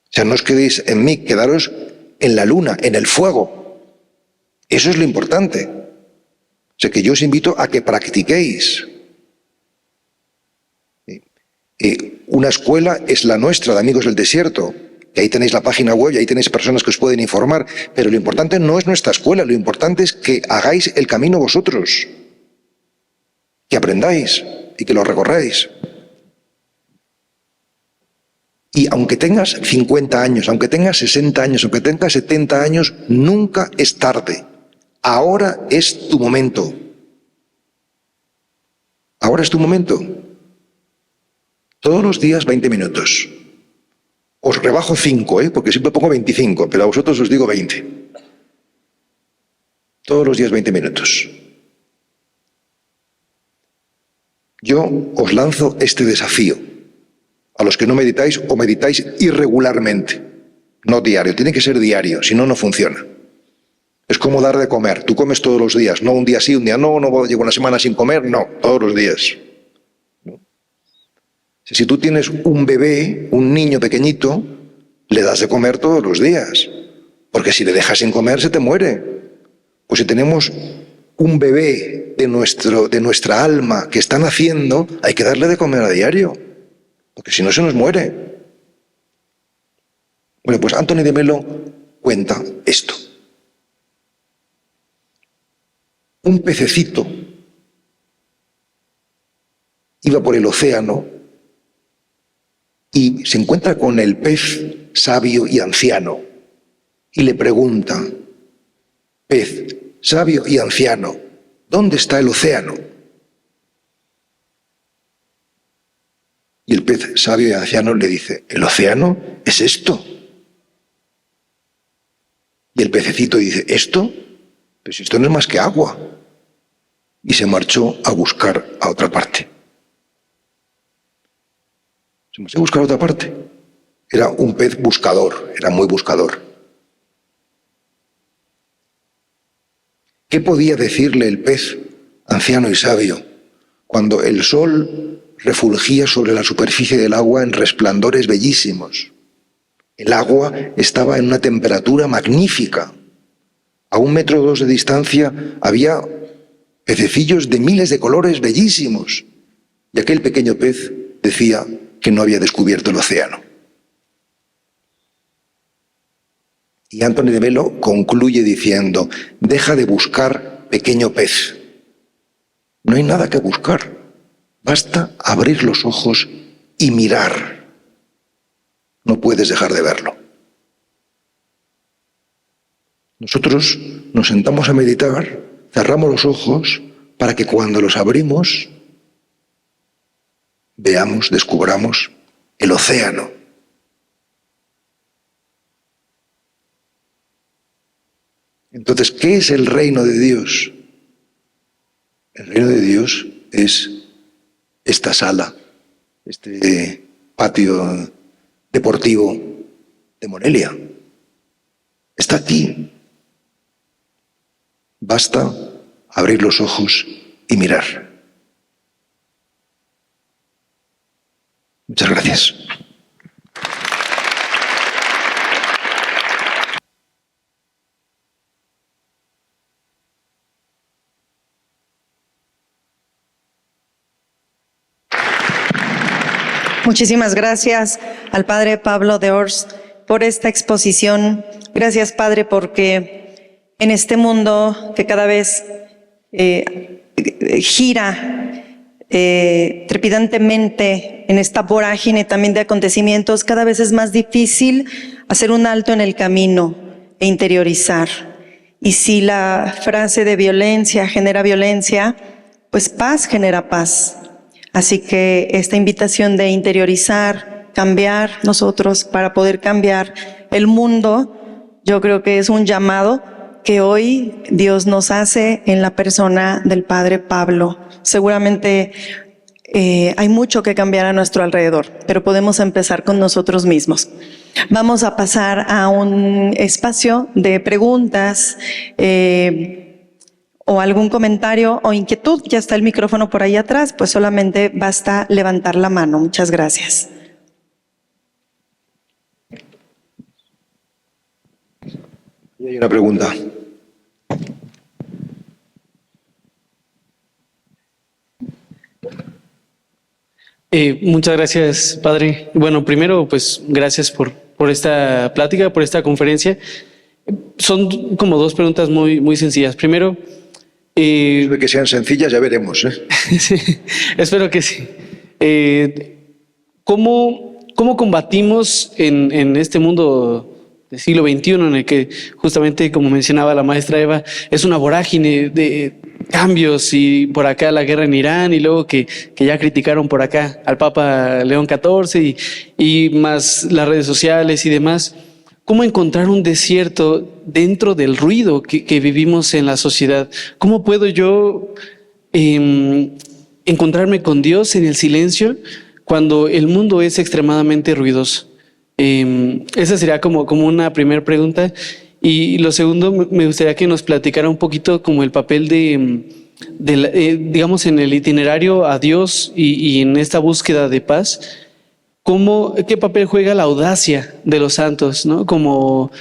O sea, no os quedéis en mí, quedaros en la luna, en el fuego. Eso es lo importante. O sea, que yo os invito a que practiquéis. Una escuela es la nuestra, de Amigos del Desierto. Y ahí tenéis la página web y ahí tenéis personas que os pueden informar. Pero lo importante no es nuestra escuela, lo importante es que hagáis el camino vosotros. Que aprendáis y que lo recorráis. Y aunque tengas 50 años, aunque tengas 60 años, aunque tengas 70 años, nunca es tarde. Ahora es tu momento. Ahora es tu momento. Todos los días 20 minutos. Os rebajo 5, porque siempre pongo 25, pero a vosotros os digo 20. Todos los días 20 minutos. Yo os lanzo este desafío. A los que no meditáis o meditáis irregularmente. No diario, tiene que ser diario, si no, no funciona. Es como dar de comer. Tú comes todos los días, no un día sí, un día no llevo una semana sin comer, no, todos los días. Si tú tienes un bebé, un niño pequeñito, le das de comer todos los días, porque si le dejas sin comer se te muere. Pues si tenemos un bebé de nuestra alma que está naciendo, hay que darle de comer a diario, porque si no se nos muere. Bueno, pues Anthony de Melo cuenta esto. Un pececito iba por el océano y se encuentra con el pez sabio y anciano y le pregunta: pez sabio y anciano, ¿dónde está el océano? Y el pez sabio y anciano le dice: el océano es esto. Y el pececito dice: ¿esto? Pues esto no es más que agua. Y se marchó a buscar a otra parte. Se marchó a buscar a otra parte. Era un pez buscador, era muy buscador. ¿Qué podía decirle el pez anciano y sabio cuando el sol refulgía sobre la superficie del agua en resplandores bellísimos? El agua estaba en una temperatura magnífica. A 1,2 metros de distancia había pececillos de miles de colores bellísimos. Y aquel pequeño pez decía que no había descubierto el océano. Y Anthony de Melo concluye diciendo: deja de buscar, pequeño pez. No hay nada que buscar. Basta abrir los ojos y mirar. No puedes dejar de verlo. Nosotros nos sentamos a meditar, cerramos los ojos para que cuando los abrimos veamos, descubramos el océano. Entonces, ¿qué es el reino de Dios? El reino de Dios es esta sala, este patio deportivo de Morelia. Está aquí. Basta abrir los ojos y mirar. Muchas gracias. Muchísimas gracias al Padre Pablo de Ors por esta exposición. Gracias, Padre, porque en este mundo que cada vez gira trepidantemente, en esta vorágine también de acontecimientos, cada vez es más difícil hacer un alto en el camino e interiorizar. Y si la frase de violencia genera violencia, pues paz genera paz. Así que esta invitación de interiorizar, cambiar nosotros para poder cambiar el mundo, yo creo que es un llamado que hoy Dios nos hace en la persona del Padre Pablo. Seguramente hay mucho que cambiar a nuestro alrededor, pero podemos empezar con nosotros mismos. Vamos a pasar a un espacio de preguntas, o algún comentario o inquietud. Ya está el micrófono por ahí atrás, pues solamente basta levantar la mano. Muchas gracias. Hay una pregunta. Muchas gracias, Padre. Bueno, primero, pues gracias por esta plática, por esta conferencia. Son como dos preguntas muy sencillas. Primero, De que sean sencillas ya veremos. sí, espero que sí. ¿Cómo combatimos en este mundo del siglo XXI en el que justamente, como mencionaba la maestra Eva, es una vorágine de cambios, y por acá la guerra en Irán, y luego que ya criticaron por acá al Papa León XIV y más las redes sociales y demás? ¿Cómo encontrar un desierto dentro del ruido que vivimos en la sociedad? ¿Cómo puedo yo encontrarme con Dios en el silencio cuando el mundo es extremadamente ruidoso? Esa sería como una primera pregunta. Y lo segundo, me gustaría que nos platicara un poquito como el papel digamos, en el itinerario a Dios y en esta búsqueda de paz. ¿Qué papel juega la audacia de los santos, ¿no? Como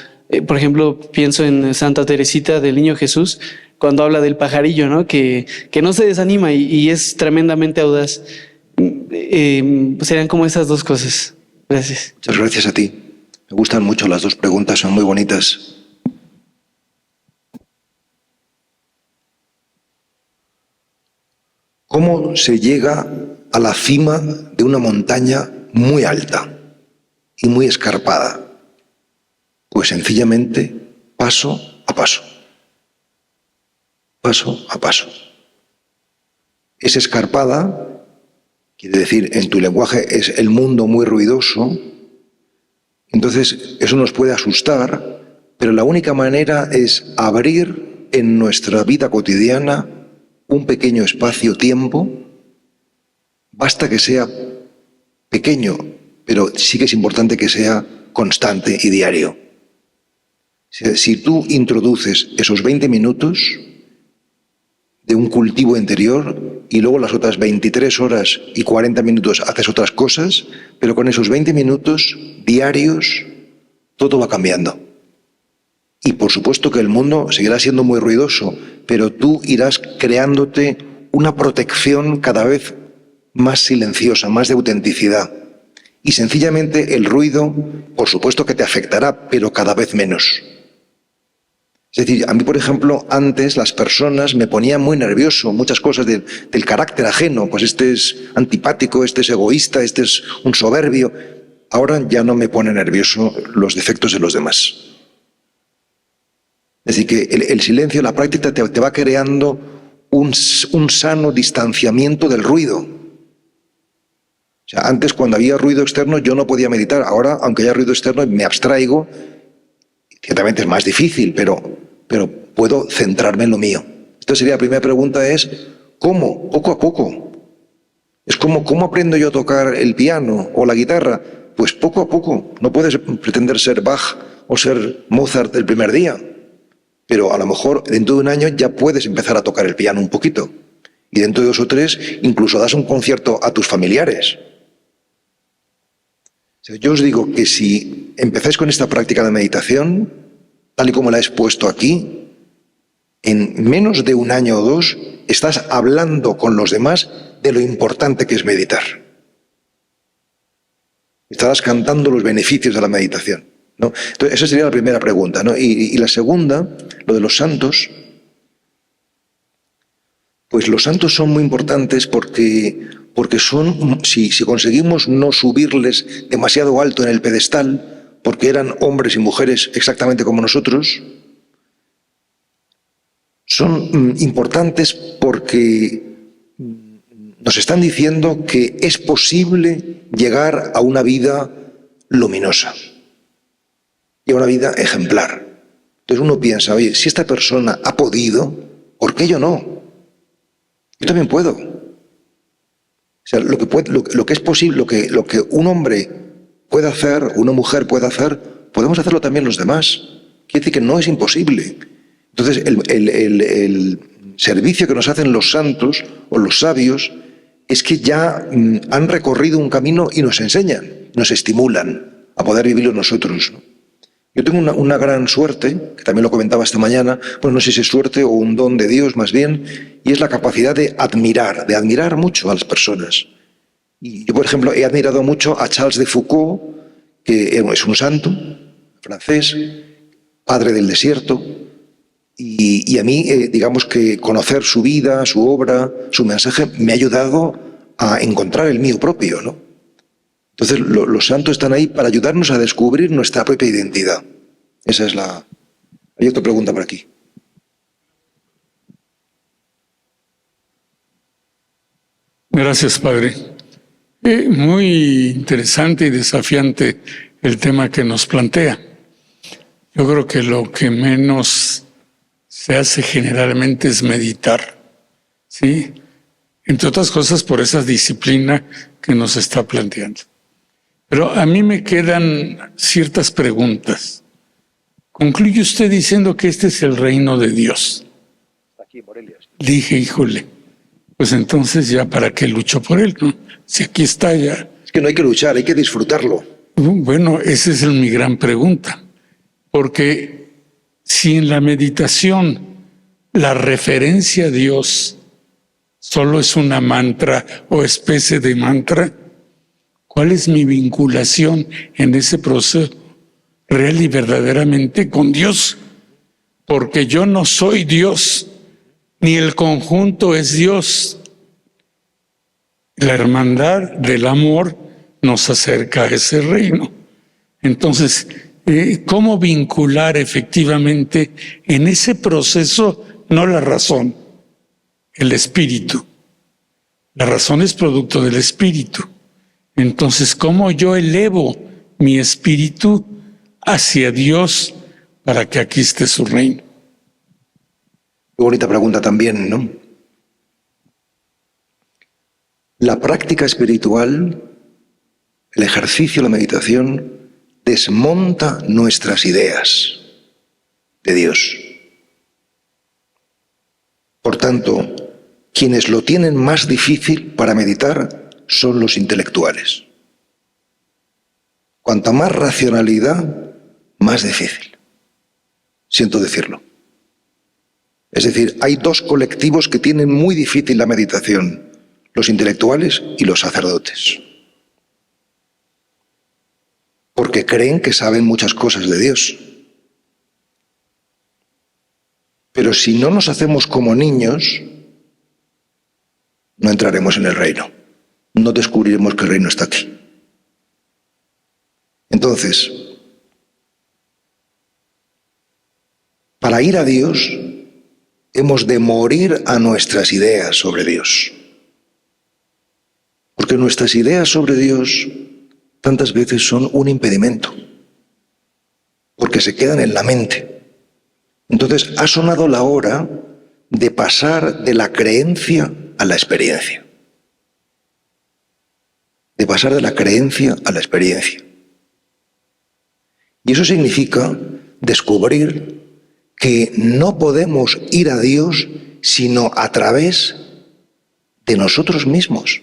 Por ejemplo, pienso en Santa Teresita del Niño Jesús, cuando habla del pajarillo, ¿no? Que no se desanima y es tremendamente audaz. Serían como esas dos cosas. Gracias. Muchas gracias a ti. Me gustan mucho las dos preguntas, son muy bonitas. ¿Cómo se llega a la cima de una montaña muy alta y muy escarpada? Pues sencillamente paso a paso. Paso a paso. Es escarpada, quiere decir, en tu lenguaje es el mundo muy ruidoso. Entonces, eso nos puede asustar, pero la única manera es abrir en nuestra vida cotidiana un pequeño espacio-tiempo. Basta que sea pequeño, pero sí que es importante que sea constante y diario. Si tú introduces esos 20 minutos de un cultivo interior y luego las otras 23 horas y 40 minutos haces otras cosas, pero con esos 20 minutos diarios todo va cambiando. Y por supuesto que el mundo seguirá siendo muy ruidoso, pero tú irás creándote una protección cada vez más silenciosa, más de autenticidad. Y sencillamente el ruido, por supuesto que te afectará, pero cada vez menos. Es decir, a mí, por ejemplo, antes las personas me ponían muy nervioso, muchas cosas del carácter ajeno, pues este es antipático, este es egoísta, este es un soberbio. Ahora ya no me pone nervioso los defectos de los demás. Es decir, que el silencio, la práctica te va creando un sano distanciamiento del ruido. O sea, antes cuando había ruido externo yo no podía meditar. Ahora, aunque haya ruido externo, me abstraigo. Ciertamente es más difícil, pero puedo centrarme en lo mío. Entonces sería la primera pregunta es, ¿cómo? Poco a poco. Es como, ¿cómo aprendo yo a tocar el piano o la guitarra? Pues poco a poco. No puedes pretender ser Bach o ser Mozart el primer día. Pero a lo mejor dentro de un año ya puedes empezar a tocar el piano un poquito. Y dentro de 2 o 3 incluso das un concierto a tus familiares. O sea, yo os digo que si empezáis con esta práctica de meditación, tal y como la he expuesto aquí, en menos de 1 año o 2 estás hablando con los demás de lo importante que es meditar. Estarás cantando los beneficios de la meditación, ¿no? Entonces, esa sería la primera pregunta, ¿no? Y la segunda, lo de los santos. Pues los santos son muy importantes porque son, si conseguimos no subirles demasiado alto en el pedestal, porque eran hombres y mujeres exactamente como nosotros, son importantes porque nos están diciendo que es posible llegar a una vida luminosa y a una vida ejemplar. Entonces uno piensa, oye, si esta persona ha podido, ¿por qué yo no? Yo también puedo. O sea, lo que es posible, lo que un hombre puede hacer, una mujer puede hacer, podemos hacerlo también los demás. Quiere decir que no es imposible. Entonces, el servicio que nos hacen los santos o los sabios es que ya han recorrido un camino y nos enseñan, nos estimulan a poder vivirlo nosotros, ¿no? Yo tengo una gran suerte, que también lo comentaba esta mañana, pues no sé si es suerte o un don de Dios más bien, y es la capacidad de admirar mucho a las personas. Y yo, por ejemplo, he admirado mucho a Charles de Foucault, que es un santo francés, padre del desierto, y a mí, digamos que conocer su vida, su obra, su mensaje, me ha ayudado a encontrar el mío propio, ¿no? Entonces, los santos están ahí para ayudarnos a descubrir nuestra propia identidad. Esa es la... Hay otra pregunta por aquí. Gracias, Padre. Muy interesante y desafiante el tema que nos plantea. Yo creo que lo que menos se hace generalmente es meditar, ¿sí? Entre otras cosas por esa disciplina que nos está planteando. Pero a mí me quedan ciertas preguntas. Concluye usted diciendo que este es el reino de Dios. Aquí en Morelia. Dije, híjole, pues entonces ya para qué lucho por él, ¿no? Si aquí está ya. Es que no hay que luchar, hay que disfrutarlo. Bueno, esa es mi gran pregunta. porque si en la meditación la referencia a Dios solo es una mantra o especie de mantra, ¿cuál es mi vinculación en ese proceso real y verdaderamente con Dios? Porque yo no soy Dios, ni el conjunto es Dios. La hermandad del amor nos acerca a ese reino. Entonces, ¿cómo vincular efectivamente en ese proceso no la razón, el espíritu? La razón es producto del espíritu. Entonces, ¿cómo yo elevo mi espíritu hacia Dios para que aquí esté su reino? Qué bonita pregunta también, ¿no? La práctica espiritual, el ejercicio, la meditación, desmonta nuestras ideas de Dios. Por tanto, quienes lo tienen más difícil para meditar son los intelectuales. Cuanta más racionalidad, más difícil. Siento decirlo. Es decir, hay dos colectivos que tienen muy difícil la meditación: los intelectuales y los sacerdotes. Porque creen que saben muchas cosas de Dios. Pero si no nos hacemos como niños, no entraremos en el reino. No descubriremos que el reino está aquí. Entonces, para ir a Dios, hemos de morir a nuestras ideas sobre Dios. Porque nuestras ideas sobre Dios tantas veces son un impedimento, porque se quedan en la mente. Entonces, ha sonado la hora de pasar de la creencia a la experiencia. De pasar de la creencia a la experiencia. Y eso significa descubrir que no podemos ir a Dios sino a través de nosotros mismos.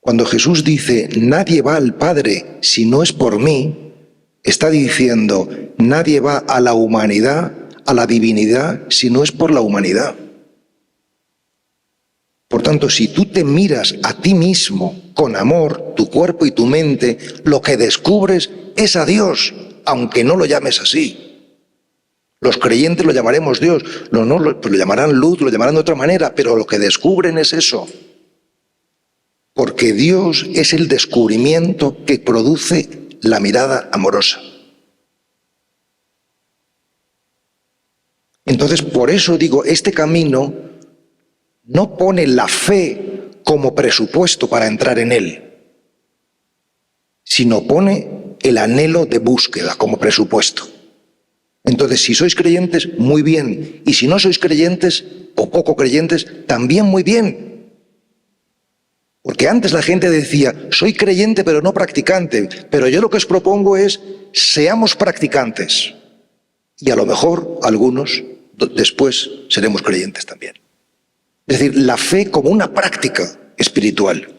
Cuando Jesús dice, nadie va al Padre si no es por mí, está diciendo, nadie va a la humanidad, a la divinidad, si no es por la humanidad. Por tanto, si tú te miras a ti mismo con amor, tu cuerpo y tu mente, lo que descubres es a Dios, aunque no lo llames así. Los creyentes lo llamaremos Dios, los no lo llamarán luz, lo llamarán de otra manera, pero lo que descubren es eso. Porque Dios es el descubrimiento que produce la mirada amorosa. Entonces, por eso digo, este camino no pone la fe como presupuesto para entrar en él, sino pone el anhelo de búsqueda como presupuesto. Entonces, si sois creyentes, muy bien. Y si no sois creyentes o poco creyentes, también muy bien. Porque antes la gente decía, soy creyente pero no practicante. Pero yo lo que os propongo es, seamos practicantes. Y a lo mejor algunos después seremos creyentes también. Es decir, la fe como una práctica espiritual.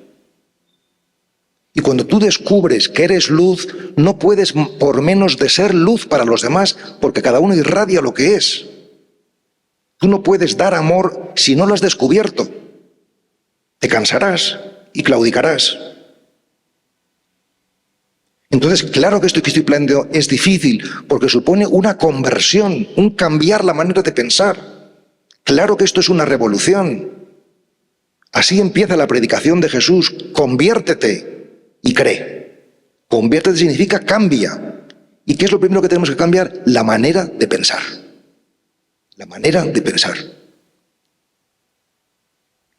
Y cuando tú descubres que eres luz, no puedes por menos de ser luz para los demás, porque cada uno irradia lo que es. Tú no puedes dar amor si no lo has descubierto. Te cansarás y claudicarás. Entonces, claro que esto que estoy planteando es difícil, porque supone una conversión, un cambiar la manera de pensar. Claro que esto es una revolución. Así empieza la predicación de Jesús: conviértete y cree. Conviértete significa cambia. ¿Y qué es lo primero que tenemos que cambiar? La manera de pensar. La manera de pensar.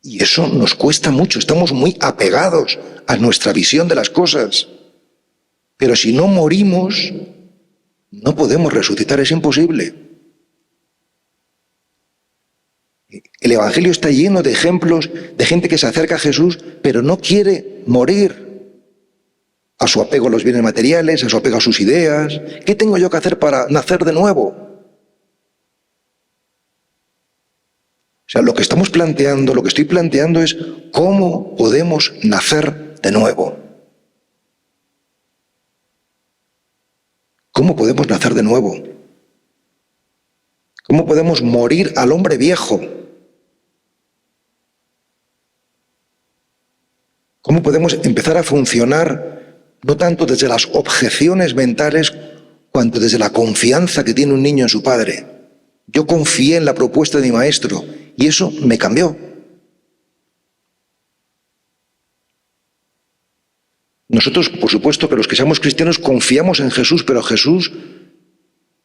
Y eso nos cuesta mucho, estamos muy apegados a nuestra visión de las cosas. Pero si no morimos, no podemos resucitar, es imposible. El Evangelio está lleno de ejemplos de gente que se acerca a Jesús, pero no quiere morir a su apego a los bienes materiales, a su apego a sus ideas. ¿Qué tengo yo que hacer para nacer de nuevo? O sea, lo que estamos planteando, lo que estoy planteando es cómo podemos nacer de nuevo. ¿Cómo podemos nacer de nuevo? ¿Cómo podemos morir al hombre viejo? ¿Cómo podemos empezar a funcionar no tanto desde las objeciones mentales, cuanto desde la confianza que tiene un niño en su padre? Yo confié en la propuesta de mi maestro y eso me cambió. Nosotros, por supuesto, que los que somos cristianos confiamos en Jesús, pero Jesús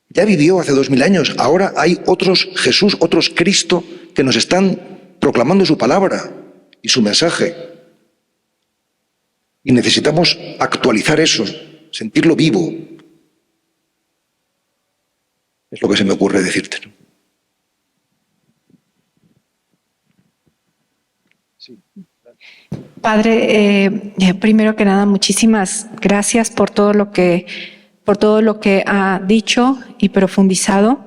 ya vivió hace 2000 años. Ahora hay otros Jesús, otros Cristo que nos están proclamando su palabra y su mensaje. Y necesitamos actualizar eso, sentirlo vivo. Es lo que se me ocurre decirte, ¿no? Padre, primero que nada, muchísimas gracias por todo lo que ha dicho y profundizado.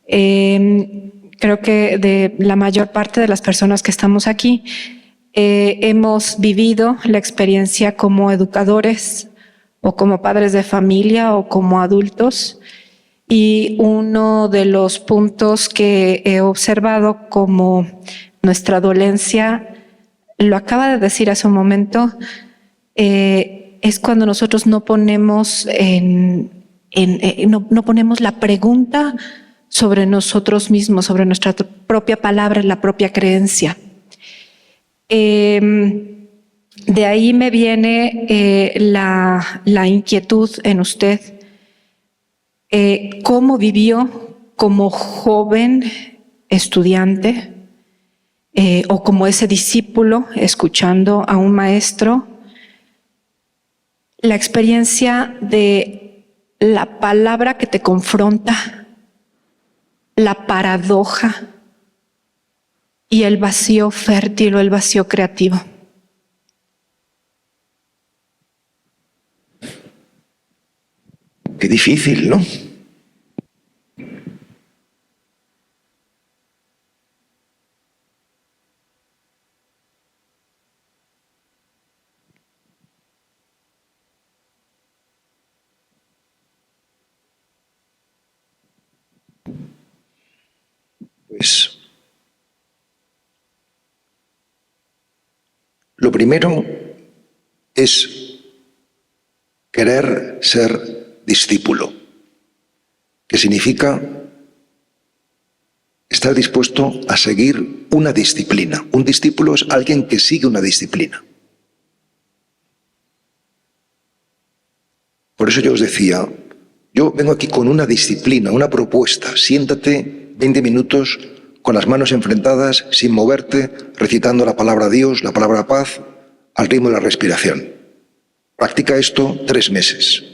Creo que de la mayor parte de las personas que estamos aquí hemos vivido la experiencia como educadores o como padres de familia o como adultos. Y uno de los puntos que he observado como nuestra dolencia, lo acaba de decir hace un momento, es cuando nosotros no ponemos no ponemos la pregunta sobre nosotros mismos, sobre nuestra propia palabra, la propia creencia. De ahí me viene la inquietud en usted. ¿Cómo vivió como joven estudiante o como ese discípulo escuchando a un maestro la experiencia de la palabra que te confronta, la paradoja y el vacío fértil o el vacío creativo? Qué difícil, ¿no? Pues lo primero es querer ser discípulo, que significa estar dispuesto a seguir una disciplina. Un discípulo es alguien que sigue una disciplina. Por eso yo os decía, yo vengo aquí con una disciplina, una propuesta. Siéntate 20 minutos con las manos enfrentadas, sin moverte, recitando la palabra Dios, la palabra paz, al ritmo de la respiración. Practica esto 3 meses.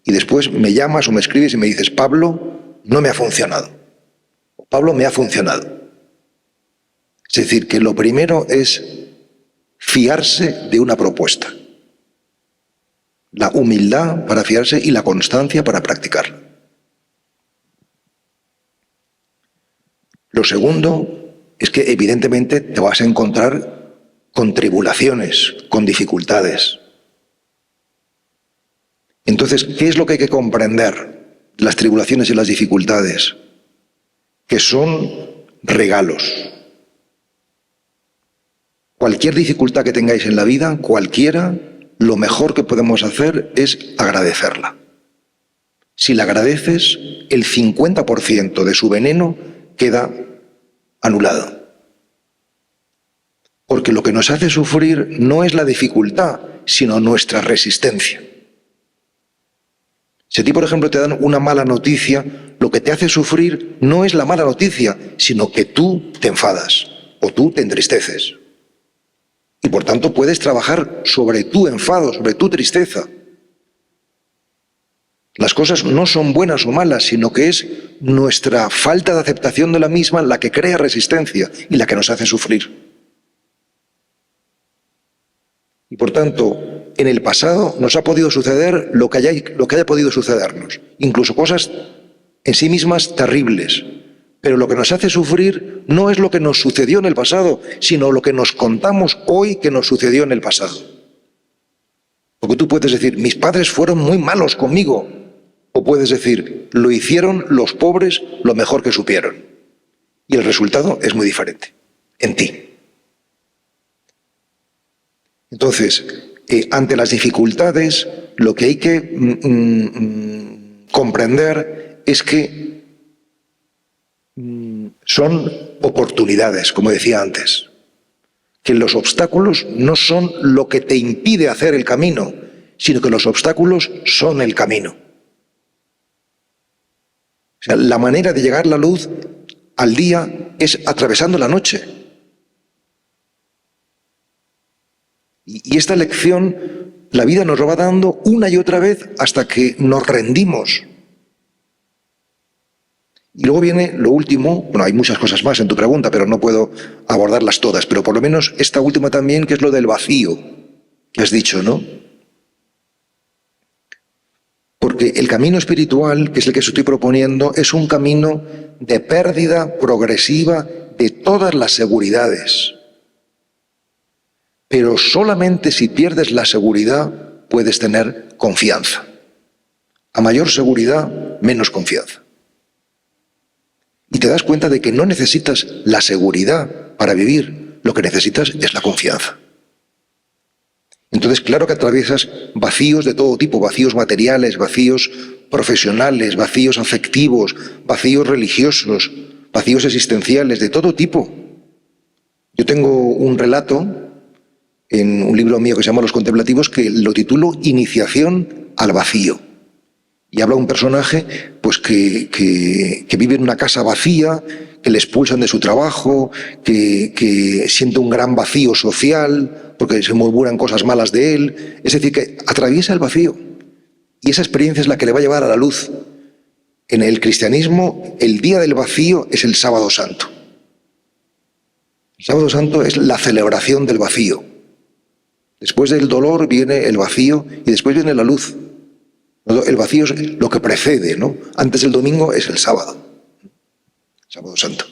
Y después me llamas o me escribes y me dices, Pablo, no me ha funcionado. O Pablo, me ha funcionado. Es decir, que lo primero es fiarse de una propuesta. La humildad para fiarse y la constancia para practicarla. Lo segundo es que evidentemente te vas a encontrar con tribulaciones, con dificultades. Entonces, ¿qué es lo que hay que comprender? Las tribulaciones y las dificultades, que son regalos. Cualquier dificultad que tengáis en la vida, cualquiera, lo mejor que podemos hacer es agradecerla. Si la agradeces, el 50% de su veneno queda anulado. Porque lo que nos hace sufrir no es la dificultad, sino nuestra resistencia. Si a ti, por ejemplo, te dan una mala noticia, lo que te hace sufrir no es la mala noticia, sino que tú te enfadas o tú te entristeces. Y por tanto puedes trabajar sobre tu enfado, sobre tu tristeza. Las cosas no son buenas o malas, sino que es nuestra falta de aceptación de la misma la que crea resistencia y la que nos hace sufrir. Y por tanto, en el pasado nos ha podido suceder lo que haya podido sucedernos, incluso cosas en sí mismas terribles. Pero lo que nos hace sufrir no es lo que nos sucedió en el pasado, sino lo que nos contamos hoy que nos sucedió en el pasado. Porque tú puedes decir, mis padres fueron muy malos conmigo. O puedes decir, lo hicieron los pobres lo mejor que supieron. Y el resultado es muy diferente, en ti. Entonces, ante las dificultades, lo que hay que comprender es que son oportunidades, como decía antes. Que los obstáculos no son lo que te impide hacer el camino, sino que los obstáculos son el camino. O sea, la manera de llegar a la luz al día es atravesando la noche. Y esta lección la vida nos lo va dando una y otra vez hasta que nos rendimos. Y luego viene lo último, bueno, hay muchas cosas más en tu pregunta, pero no puedo abordarlas todas, pero por lo menos esta última también, que es lo del vacío, que has dicho, ¿no? Porque el camino espiritual, que es el que estoy proponiendo, es un camino de pérdida progresiva de todas las seguridades. Pero solamente si pierdes la seguridad puedes tener confianza. A mayor seguridad, menos confianza. Y te das cuenta de que no necesitas la seguridad para vivir, lo que necesitas es la confianza. Entonces, claro que atraviesas vacíos de todo tipo, vacíos materiales, vacíos profesionales, vacíos afectivos, vacíos religiosos, vacíos existenciales, de todo tipo. Yo tengo un relato en un libro mío que se llama Los Contemplativos que lo titulo Iniciación al vacío. Y habla un personaje pues, que vive en una casa vacía, que le expulsan de su trabajo, que siente un gran vacío social, porque se murmuran cosas malas de él. Es decir, que atraviesa el vacío. Y esa experiencia es la que le va a llevar a la luz. En el cristianismo, el día del vacío es el Sábado Santo. El Sábado Santo es la celebración del vacío. Después del dolor viene el vacío y después viene la luz. El vacío es lo que precede, ¿no? Antes del domingo es el sábado. Sábado Santo.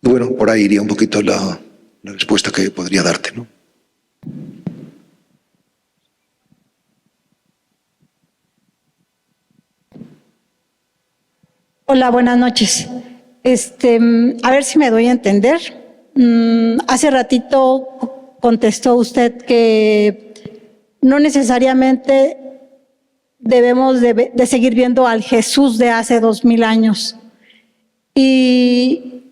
Y bueno, por ahí iría un poquito la respuesta que podría darte, ¿no? Hola, buenas noches. A ver si me doy a entender. Hace ratito contestó usted que no necesariamente debemos de seguir viendo al Jesús de hace 2000 años. Y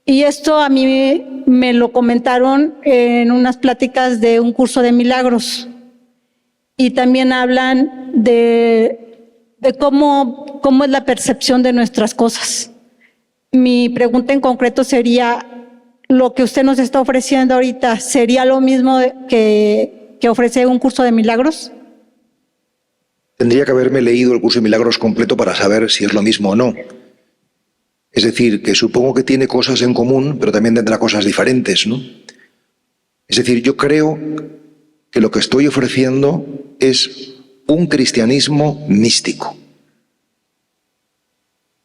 esto a mí me lo comentaron en unas pláticas de un curso de milagros. Y también hablan de cómo es la percepción de nuestras cosas. Mi pregunta en concreto sería, ¿lo que usted nos está ofreciendo ahorita sería lo mismo que ofrece un curso de milagros? Tendría que haberme leído el curso de milagros completo para saber si es lo mismo o no. Es decir, que supongo que tiene cosas en común, pero también tendrá cosas diferentes, ¿no? Es decir, yo creo que lo que estoy ofreciendo es un cristianismo místico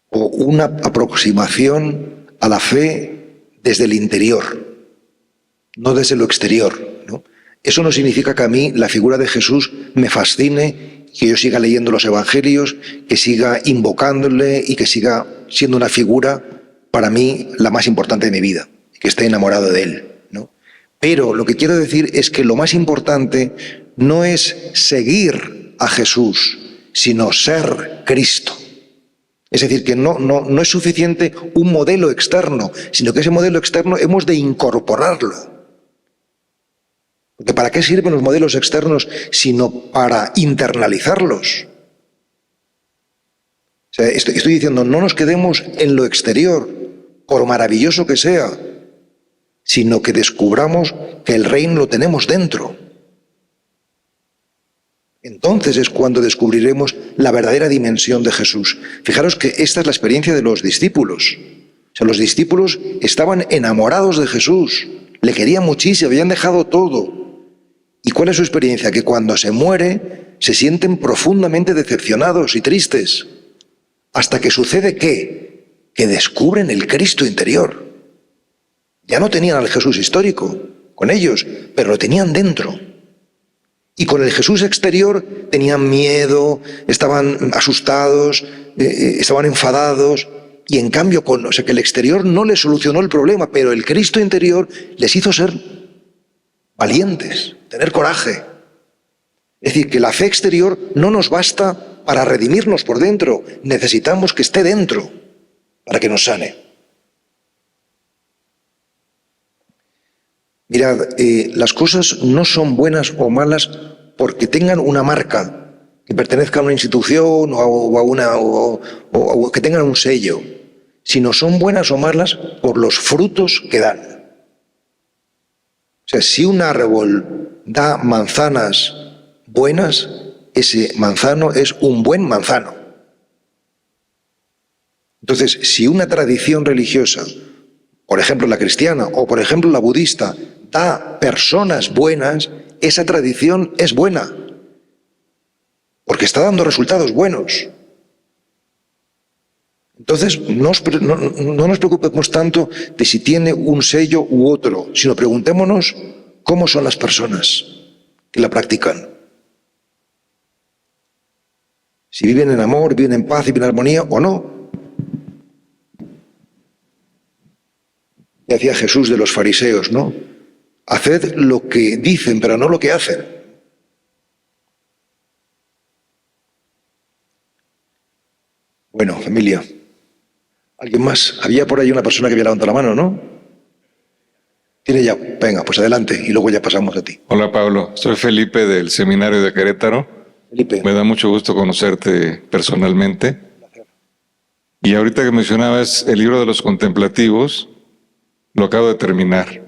o una aproximación a la fe desde el interior, no desde lo exterior, ¿no? Eso no significa que a mí la figura de Jesús me fascine, que yo siga leyendo los evangelios, que siga invocándole y que siga siendo una figura para mí la más importante de mi vida, que esté enamorado de él, ¿no? Pero lo que quiero decir es que lo más importante no es seguir a Jesús, sino ser Cristo. Es decir, que no es suficiente un modelo externo, sino que ese modelo externo hemos de incorporarlo. Porque ¿para qué sirven los modelos externos sino para internalizarlos? O sea, estoy diciendo, no nos quedemos en lo exterior, por maravilloso que sea, sino que descubramos que el reino lo tenemos dentro. Entonces es cuando descubriremos la verdadera dimensión de Jesús. Fijaros que esta es la experiencia de los discípulos. O sea, los discípulos estaban enamorados de Jesús, le querían muchísimo, habían dejado todo. ¿Y cuál es su experiencia? Que cuando se muere se sienten profundamente decepcionados y tristes. Hasta que sucede ¿qué? Que descubren el Cristo interior. Ya no tenían al Jesús histórico con ellos, pero lo tenían dentro. Y con el Jesús exterior tenían miedo, estaban asustados, estaban enfadados. Y en cambio, o sea, que el exterior no les solucionó el problema, pero el Cristo interior les hizo ser valientes, tener coraje. Es decir, que la fe exterior no nos basta para redimirnos por dentro, necesitamos que esté dentro para que nos sane. Mirad, las cosas no son buenas o malas porque tengan una marca, que pertenezcan a una institución o que tengan un sello, sino son buenas o malas por los frutos que dan. O sea, si un árbol da manzanas buenas, ese manzano es un buen manzano. Entonces, si una tradición religiosa, por ejemplo la cristiana o por ejemplo la budista, da personas buenas, esa tradición es buena, porque está dando resultados buenos. Entonces, no nos preocupemos tanto de si tiene un sello u otro, sino preguntémonos cómo son las personas que la practican. Si viven en amor, viven en paz y viven en armonía o no. Y hacía Jesús de los fariseos, ¿no? Haced lo que dicen, pero no lo que hacen. Bueno, familia. ¿Alguien más? Había por ahí una persona que había levantado la mano, ¿no? Tiene ya. Venga, pues adelante y luego ya pasamos a ti. Hola Pablo, soy Felipe del Seminario de Querétaro. Felipe. Me da mucho gusto conocerte personalmente. Y ahorita que mencionabas el libro de los contemplativos, lo acabo de terminar.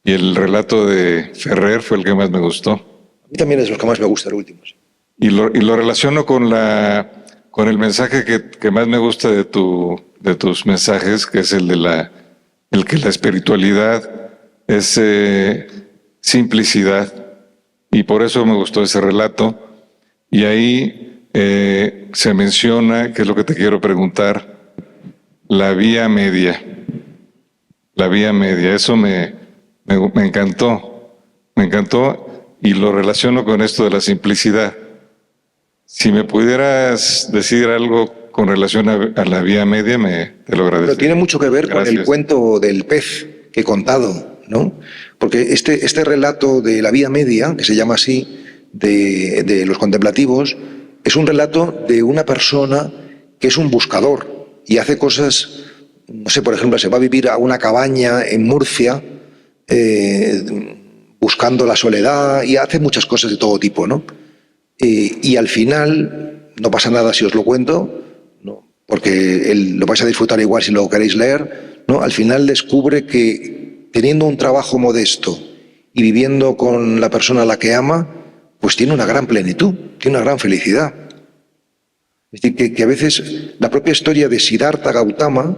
Y el relato de Ferrer fue el que más me gustó. A mí también es lo que más me gusta, el último. Sí. Y lo relaciono con el mensaje que más me gusta de tus mensajes, que es el que la espiritualidad es simplicidad. Y por eso me gustó ese relato. Y ahí se menciona, que es lo que te quiero preguntar, la vía media. La vía media, eso me encantó. Me encantó y lo relaciono con esto de la simplicidad. Si me pudieras decir algo con relación a la vía media, te lo agradezco. Pero tiene mucho que ver Gracias. con el cuento del pez que he contado, ¿no? Porque este relato de la vía media, que se llama así, de los contemplativos, es un relato de una persona que es un buscador y hace cosas, no sé, por ejemplo, se va a vivir a una cabaña en Murcia buscando la soledad y hace muchas cosas de todo tipo, ¿no? Y al final, no pasa nada si os lo cuento, ¿no? Porque lo vais a disfrutar igual si lo queréis leer, ¿no? Al final descubre que teniendo un trabajo modesto y viviendo con la persona a la que ama, pues tiene una gran plenitud, tiene una gran felicidad. Es decir, que a veces la propia historia de Siddhartha Gautama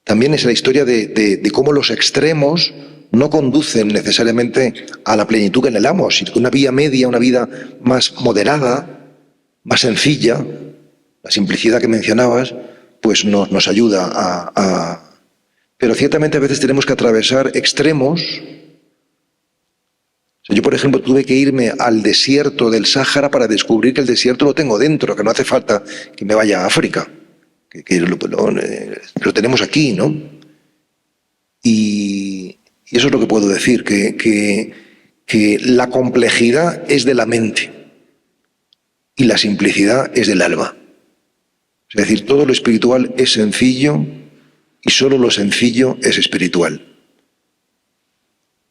también es la historia de cómo los extremos no conducen necesariamente a la plenitud que anhelamos, sino que una vía media, una vida más moderada, más sencilla, la simplicidad que mencionabas, pues nos ayuda a... Pero ciertamente a veces tenemos que atravesar extremos. O sea, yo, por ejemplo, tuve que irme al desierto del Sáhara para descubrir que el desierto lo tengo dentro, que no hace falta que me vaya a África, que lo tenemos aquí, ¿no? Y eso es lo que puedo decir, que la complejidad es de la mente y la simplicidad es del alma. Es decir, todo lo espiritual es sencillo y solo lo sencillo es espiritual.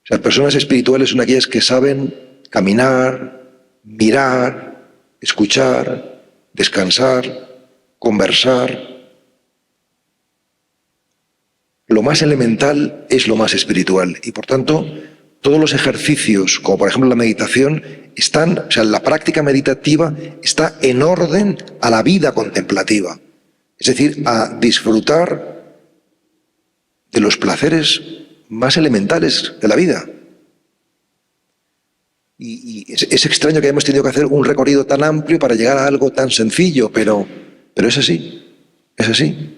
O sea, las personas espirituales son aquellas que saben caminar, mirar, escuchar, descansar, conversar. Lo más elemental es lo más espiritual y, por tanto, todos los ejercicios, como por ejemplo la meditación, la práctica meditativa está en orden a la vida contemplativa. Es decir, a disfrutar de los placeres más elementales de la vida. Y es extraño que hayamos tenido que hacer un recorrido tan amplio para llegar a algo tan sencillo, pero es así, es así.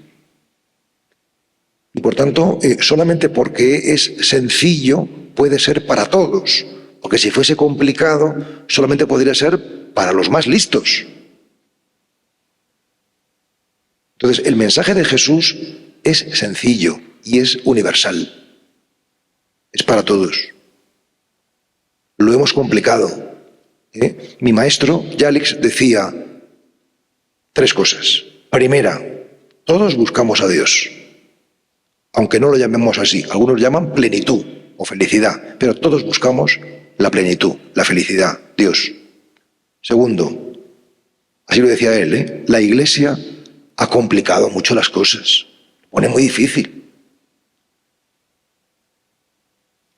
Y por tanto, solamente porque es sencillo puede ser para todos, porque porque si fuese complicado solamente podría ser para los más listos. Entonces, el mensaje de Jesús es sencillo y es universal. Es para todos. Lo hemos complicado. Mi maestro, Yalix, decía 3 cosas. Primera, todos buscamos a Dios, aunque no lo llamemos así. Algunos llaman plenitud o felicidad, pero todos buscamos la plenitud, la felicidad, Dios. Segundo, así lo decía él, la Iglesia ha complicado mucho las cosas, lo pone muy difícil.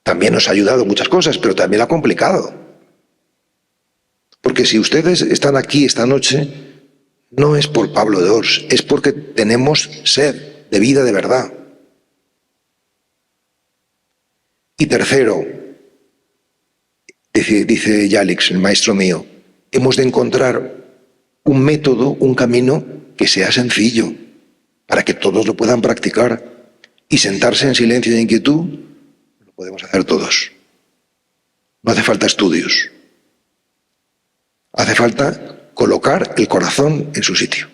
También nos ha ayudado en muchas cosas, pero también lo ha complicado. Porque si ustedes están aquí esta noche, no es por Pablo de Ors, es porque tenemos sed de vida de verdad. Y tercero, dice Yalix, el maestro mío, hemos de encontrar un método, un camino que sea sencillo, para que todos lo puedan practicar. Y sentarse en silencio y en quietud, lo podemos hacer todos. No hace falta estudios. Hace falta colocar el corazón en su sitio.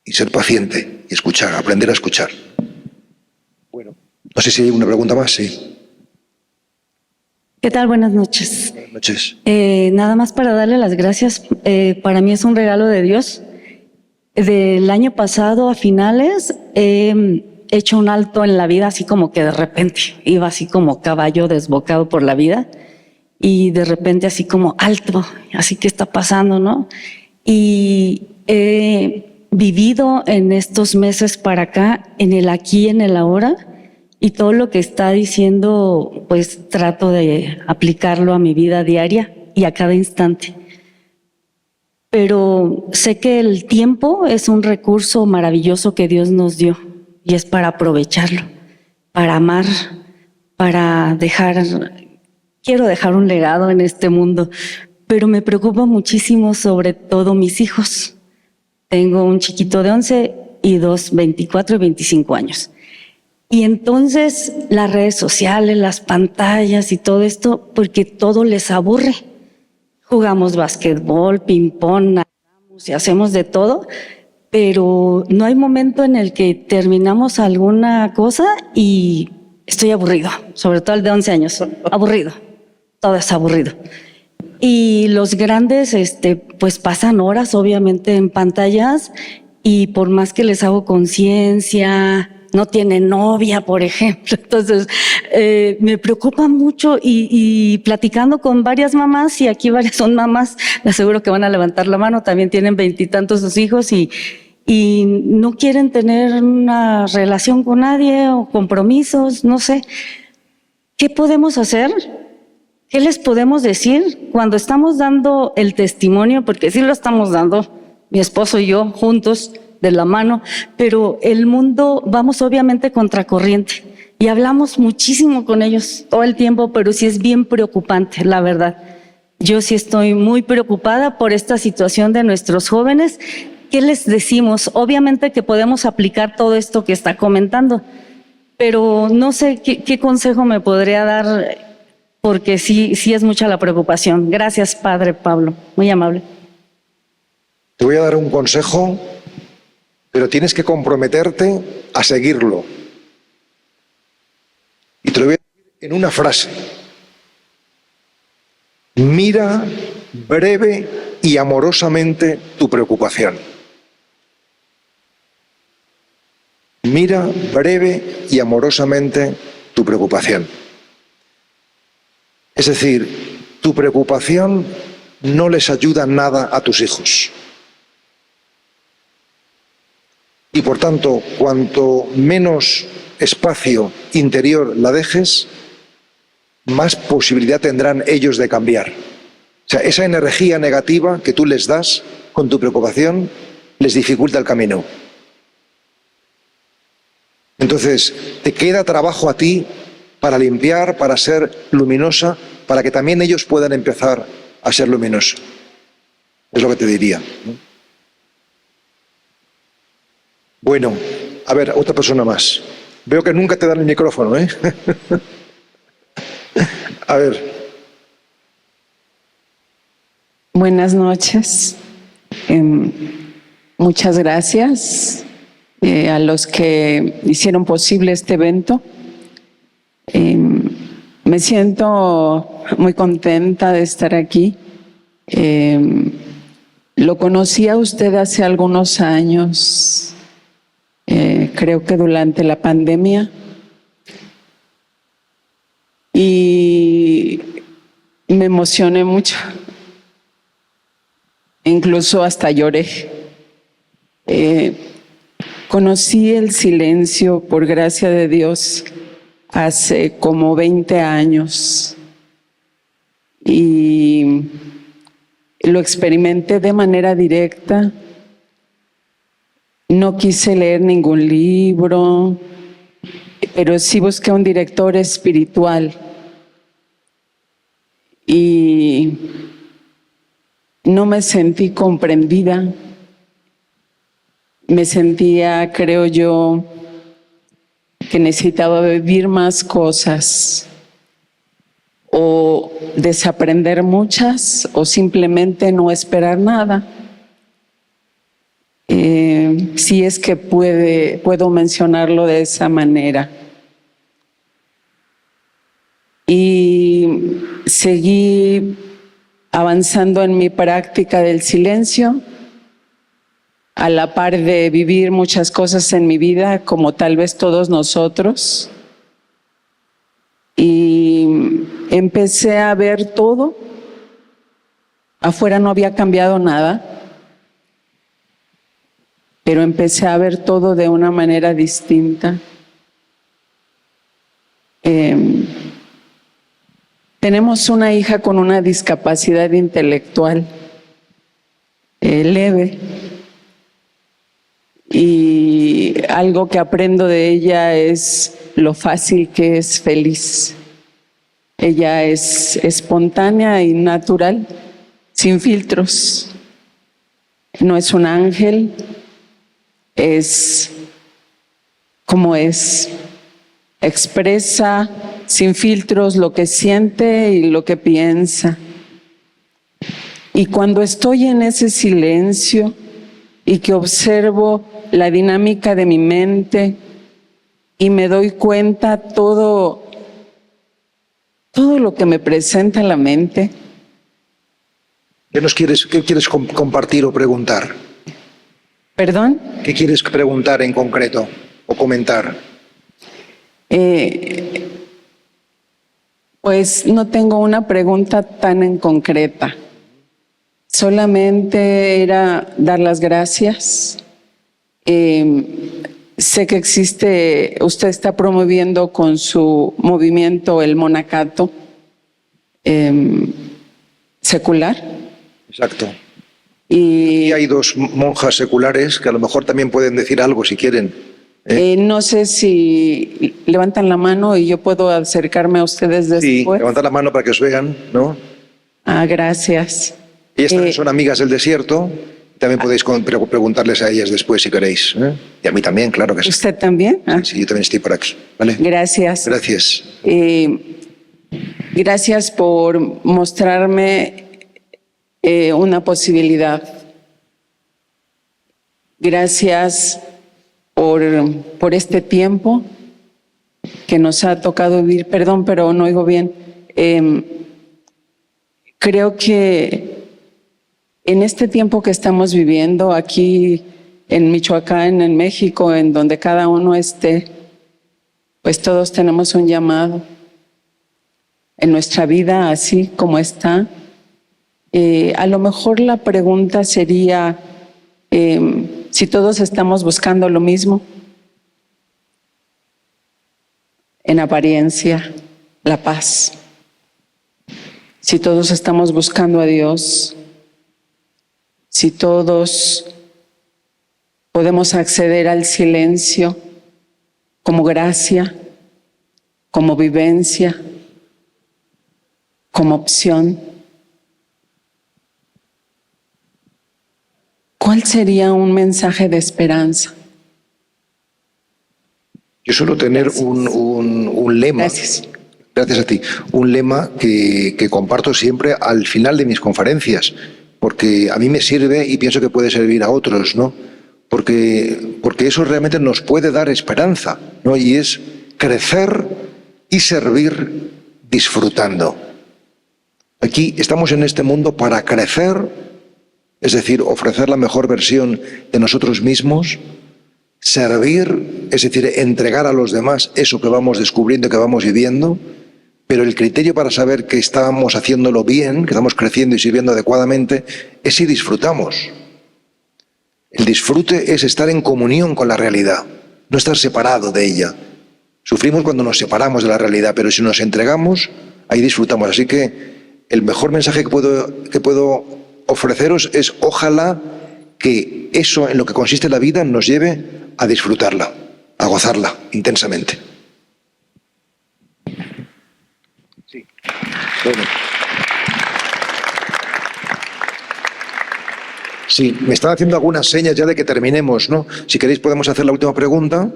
Y ser paciente y escuchar, aprender a escuchar. Bueno, no sé si hay una pregunta más, sí. ¿Qué tal? Buenas noches. Buenas noches. Nada más para darle las gracias. Para mí es un regalo de Dios. Del año pasado a finales he hecho un alto en la vida, así como que de repente iba así como caballo desbocado por la vida y de repente así como alto, así que está pasando, ¿no? Y he vivido en estos meses para acá, en el aquí, en el ahora, y todo lo que está diciendo, pues trato de aplicarlo a mi vida diaria y a cada instante. Pero sé que el tiempo es un recurso maravilloso que Dios nos dio y es para aprovecharlo, para amar, para quiero dejar un legado en este mundo, pero me preocupa muchísimo sobre todo mis hijos. Tengo un chiquito de 11 y 2, 24 y 25 años. Y entonces las redes sociales, las pantallas y todo esto, porque todo les aburre. Jugamos básquetbol, ping-pong, nadamos y hacemos de todo, pero no hay momento en el que terminamos alguna cosa y estoy aburrido, sobre todo el de 11 años, aburrido, todo es aburrido. Y los grandes, pues pasan horas obviamente en pantallas y por más que les hago conciencia, no tiene novia, por ejemplo. Entonces, me preocupa mucho y platicando con varias mamás, y aquí varias son mamás, les aseguro que van a levantar la mano, también tienen 20 y tantos sus hijos y no quieren tener una relación con nadie o compromisos, no sé. ¿Qué podemos hacer? ¿Qué les podemos decir cuando estamos dando el testimonio? Porque sí lo estamos dando, mi esposo y yo juntos, de la mano, pero el mundo vamos obviamente contracorriente y hablamos muchísimo con ellos todo el tiempo, pero sí es bien preocupante, la verdad. Yo sí estoy muy preocupada por esta situación de nuestros jóvenes. ¿Qué les decimos? Obviamente que podemos aplicar todo esto que está comentando, pero no sé qué consejo me podría dar, porque sí es mucha la preocupación. Gracias, Padre Pablo, muy amable. Te voy a dar un consejo, pero tienes que comprometerte a seguirlo. Y te lo voy a decir en una frase. Mira breve y amorosamente tu preocupación. Mira breve y amorosamente tu preocupación. Es decir, tu preocupación no les ayuda nada a tus hijos. Y por tanto, cuanto menos espacio interior la dejes, más posibilidad tendrán ellos de cambiar. O sea, esa energía negativa que tú les das con tu preocupación les dificulta el camino. Entonces, te queda trabajo a ti para limpiar, para ser luminosa, para que también ellos puedan empezar a ser luminosos. Es lo que te diría, ¿no? Bueno, a ver, otra persona más. Veo que nunca te dan el micrófono, ¿eh? A ver. Buenas noches. Muchas gracias a los que hicieron posible este evento. Me siento muy contenta de estar aquí. Lo conocí a usted hace algunos años, creo que durante la pandemia. Y me emocioné mucho. Incluso hasta lloré. Conocí el silencio, por gracia de Dios, hace como 20 años y lo experimenté de manera directa. No quise leer ningún libro, pero sí busqué un director espiritual y no me sentí comprendida. Me sentía, creo yo, que necesitaba vivir más cosas o desaprender muchas o simplemente no esperar nada. Si es que puedo mencionarlo de esa manera. Y seguí avanzando en mi práctica del silencio, a la par de vivir muchas cosas en mi vida, como tal vez todos nosotros. Y empecé a ver todo. Afuera no había cambiado nada, pero empecé a ver todo de una manera distinta. Tenemos una hija con una discapacidad intelectual leve. Y algo que aprendo de ella es lo fácil que es feliz. Ella es espontánea y natural, sin filtros. No es un ángel, es como es. Expresa sin filtros lo que siente y lo que piensa. Y cuando estoy en ese silencio y que observo la dinámica de mi mente y me doy cuenta todo lo que me presenta la mente. ¿Qué quieres compartir o preguntar? ¿Perdón? ¿Qué quieres preguntar en concreto o comentar? Pues no tengo una pregunta tan en concreta. Solamente era dar las gracias. Sé que usted está promoviendo con su movimiento el monacato secular. Exacto. Y hay dos monjas seculares que a lo mejor también pueden decir algo si quieren. No sé si levantan la mano y yo puedo acercarme a ustedes después. Sí, levantar la mano para que os vean, ¿no? Gracias. Ellas también son amigas del desierto. También podéis preguntarles a ellas después si queréis. Y a mí también, claro que sí. ¿Usted también? Sí, yo también estoy por aquí. ¿Vale? Gracias. Gracias. Gracias por mostrarme una posibilidad. Gracias por este tiempo que nos ha tocado vivir. Perdón, pero no oigo bien. Creo que en este tiempo que estamos viviendo aquí en Michoacán, en México, en donde cada uno esté, pues todos tenemos un llamado en nuestra vida así como está. A lo mejor la pregunta sería si todos estamos buscando lo mismo, en apariencia, la paz. Si todos estamos buscando a Dios, si todos podemos acceder al silencio como gracia, como vivencia, como opción, ¿cuál sería un mensaje de esperanza? Yo suelo tener un lema. Gracias. Gracias a ti. Un lema que comparto siempre al final de mis conferencias. porque a mí me sirve y pienso que puede servir a otros, ¿no? Porque eso realmente nos puede dar esperanza, ¿no? Y es crecer y servir disfrutando. Aquí estamos en este mundo para crecer, es decir, ofrecer la mejor versión de nosotros mismos, servir, es decir, entregar a los demás eso que vamos descubriendo, que vamos viviendo, pero el criterio para saber que estamos haciéndolo bien, que estamos creciendo y sirviendo adecuadamente, es si disfrutamos. El disfrute es estar en comunión con la realidad, no estar separado de ella. Sufrimos cuando nos separamos de la realidad, pero si nos entregamos, ahí disfrutamos. Así que el mejor mensaje que puedo ofreceros es ojalá que eso en lo que consiste la vida nos lleve a disfrutarla, a gozarla intensamente. Sí. Bueno. Sí, me están haciendo algunas señas ya de que terminemos, ¿no? Si queréis podemos hacer la última pregunta.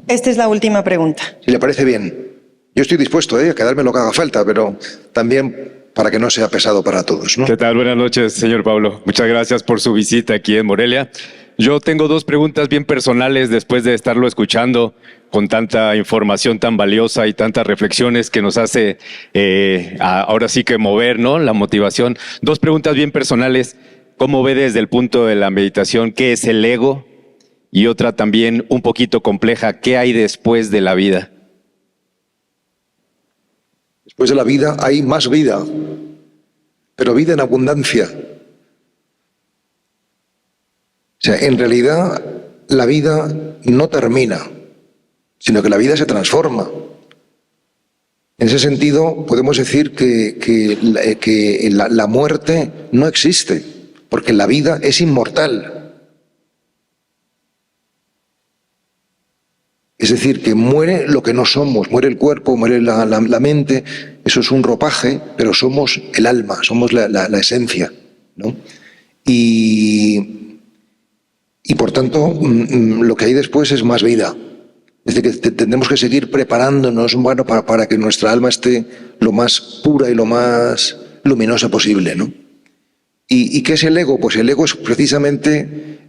Esta es la última pregunta. Si le parece bien. Yo estoy dispuesto a quedarme lo que haga falta, pero también para que no sea pesado para todos, ¿no? ¿Qué tal? Buenas noches, señor Pablo. Muchas gracias por su visita aquí en Morelia. Yo tengo dos preguntas bien personales después de estarlo escuchando con tanta información tan valiosa y tantas reflexiones que nos hace ahora sí que mover, ¿no? La motivación. Dos preguntas bien personales. ¿Cómo ve desde el punto de la meditación qué es el ego? Y otra también un poquito compleja, ¿qué hay después de la vida? Después de la vida hay más vida, pero vida en abundancia. O sea, en realidad la vida no termina, sino que la vida se transforma. En ese sentido, podemos decir que la muerte no existe, porque la vida es inmortal. Es decir, que muere lo que no somos, muere el cuerpo, muere la mente, eso es un ropaje, pero somos el alma, somos la esencia, ¿no? Y por tanto, lo que hay después es más vida. Es decir, que tendremos que seguir preparándonos, bueno, para que nuestra alma esté lo más pura y lo más luminosa posible, ¿no? ¿Y qué es el ego? Pues el ego es precisamente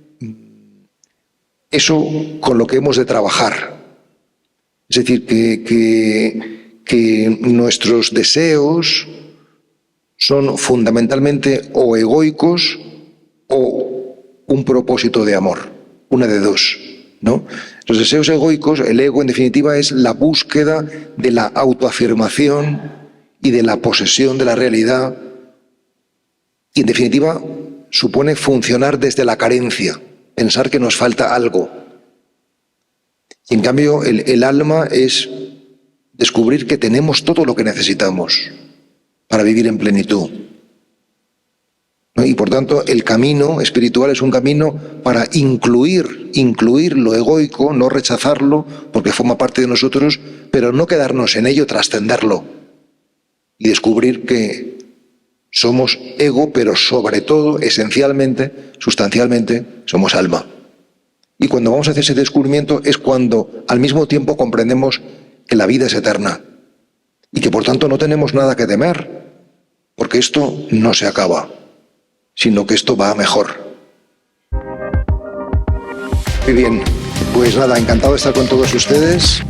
eso con lo que hemos de trabajar. Es decir, que nuestros deseos son fundamentalmente o egoicos o un propósito de amor, una de dos, ¿no? Los deseos egoicos, el ego en definitiva es la búsqueda de la autoafirmación y de la posesión de la realidad y en definitiva supone funcionar desde la carencia, pensar que nos falta algo. Y en cambio el alma es descubrir que tenemos todo lo que necesitamos para vivir en plenitud, ¿no? Y por tanto el camino espiritual es un camino para incluir lo egoico, no rechazarlo porque forma parte de nosotros, pero no quedarnos en ello, trascenderlo y descubrir que somos ego, pero sobre todo, esencialmente, sustancialmente, somos alma. Y cuando vamos a hacer ese descubrimiento es cuando al mismo tiempo comprendemos que la vida es eterna y que por tanto no tenemos nada que temer, porque esto no se acaba, sino que esto va a mejor. Muy bien, pues nada, encantado de estar con todos ustedes.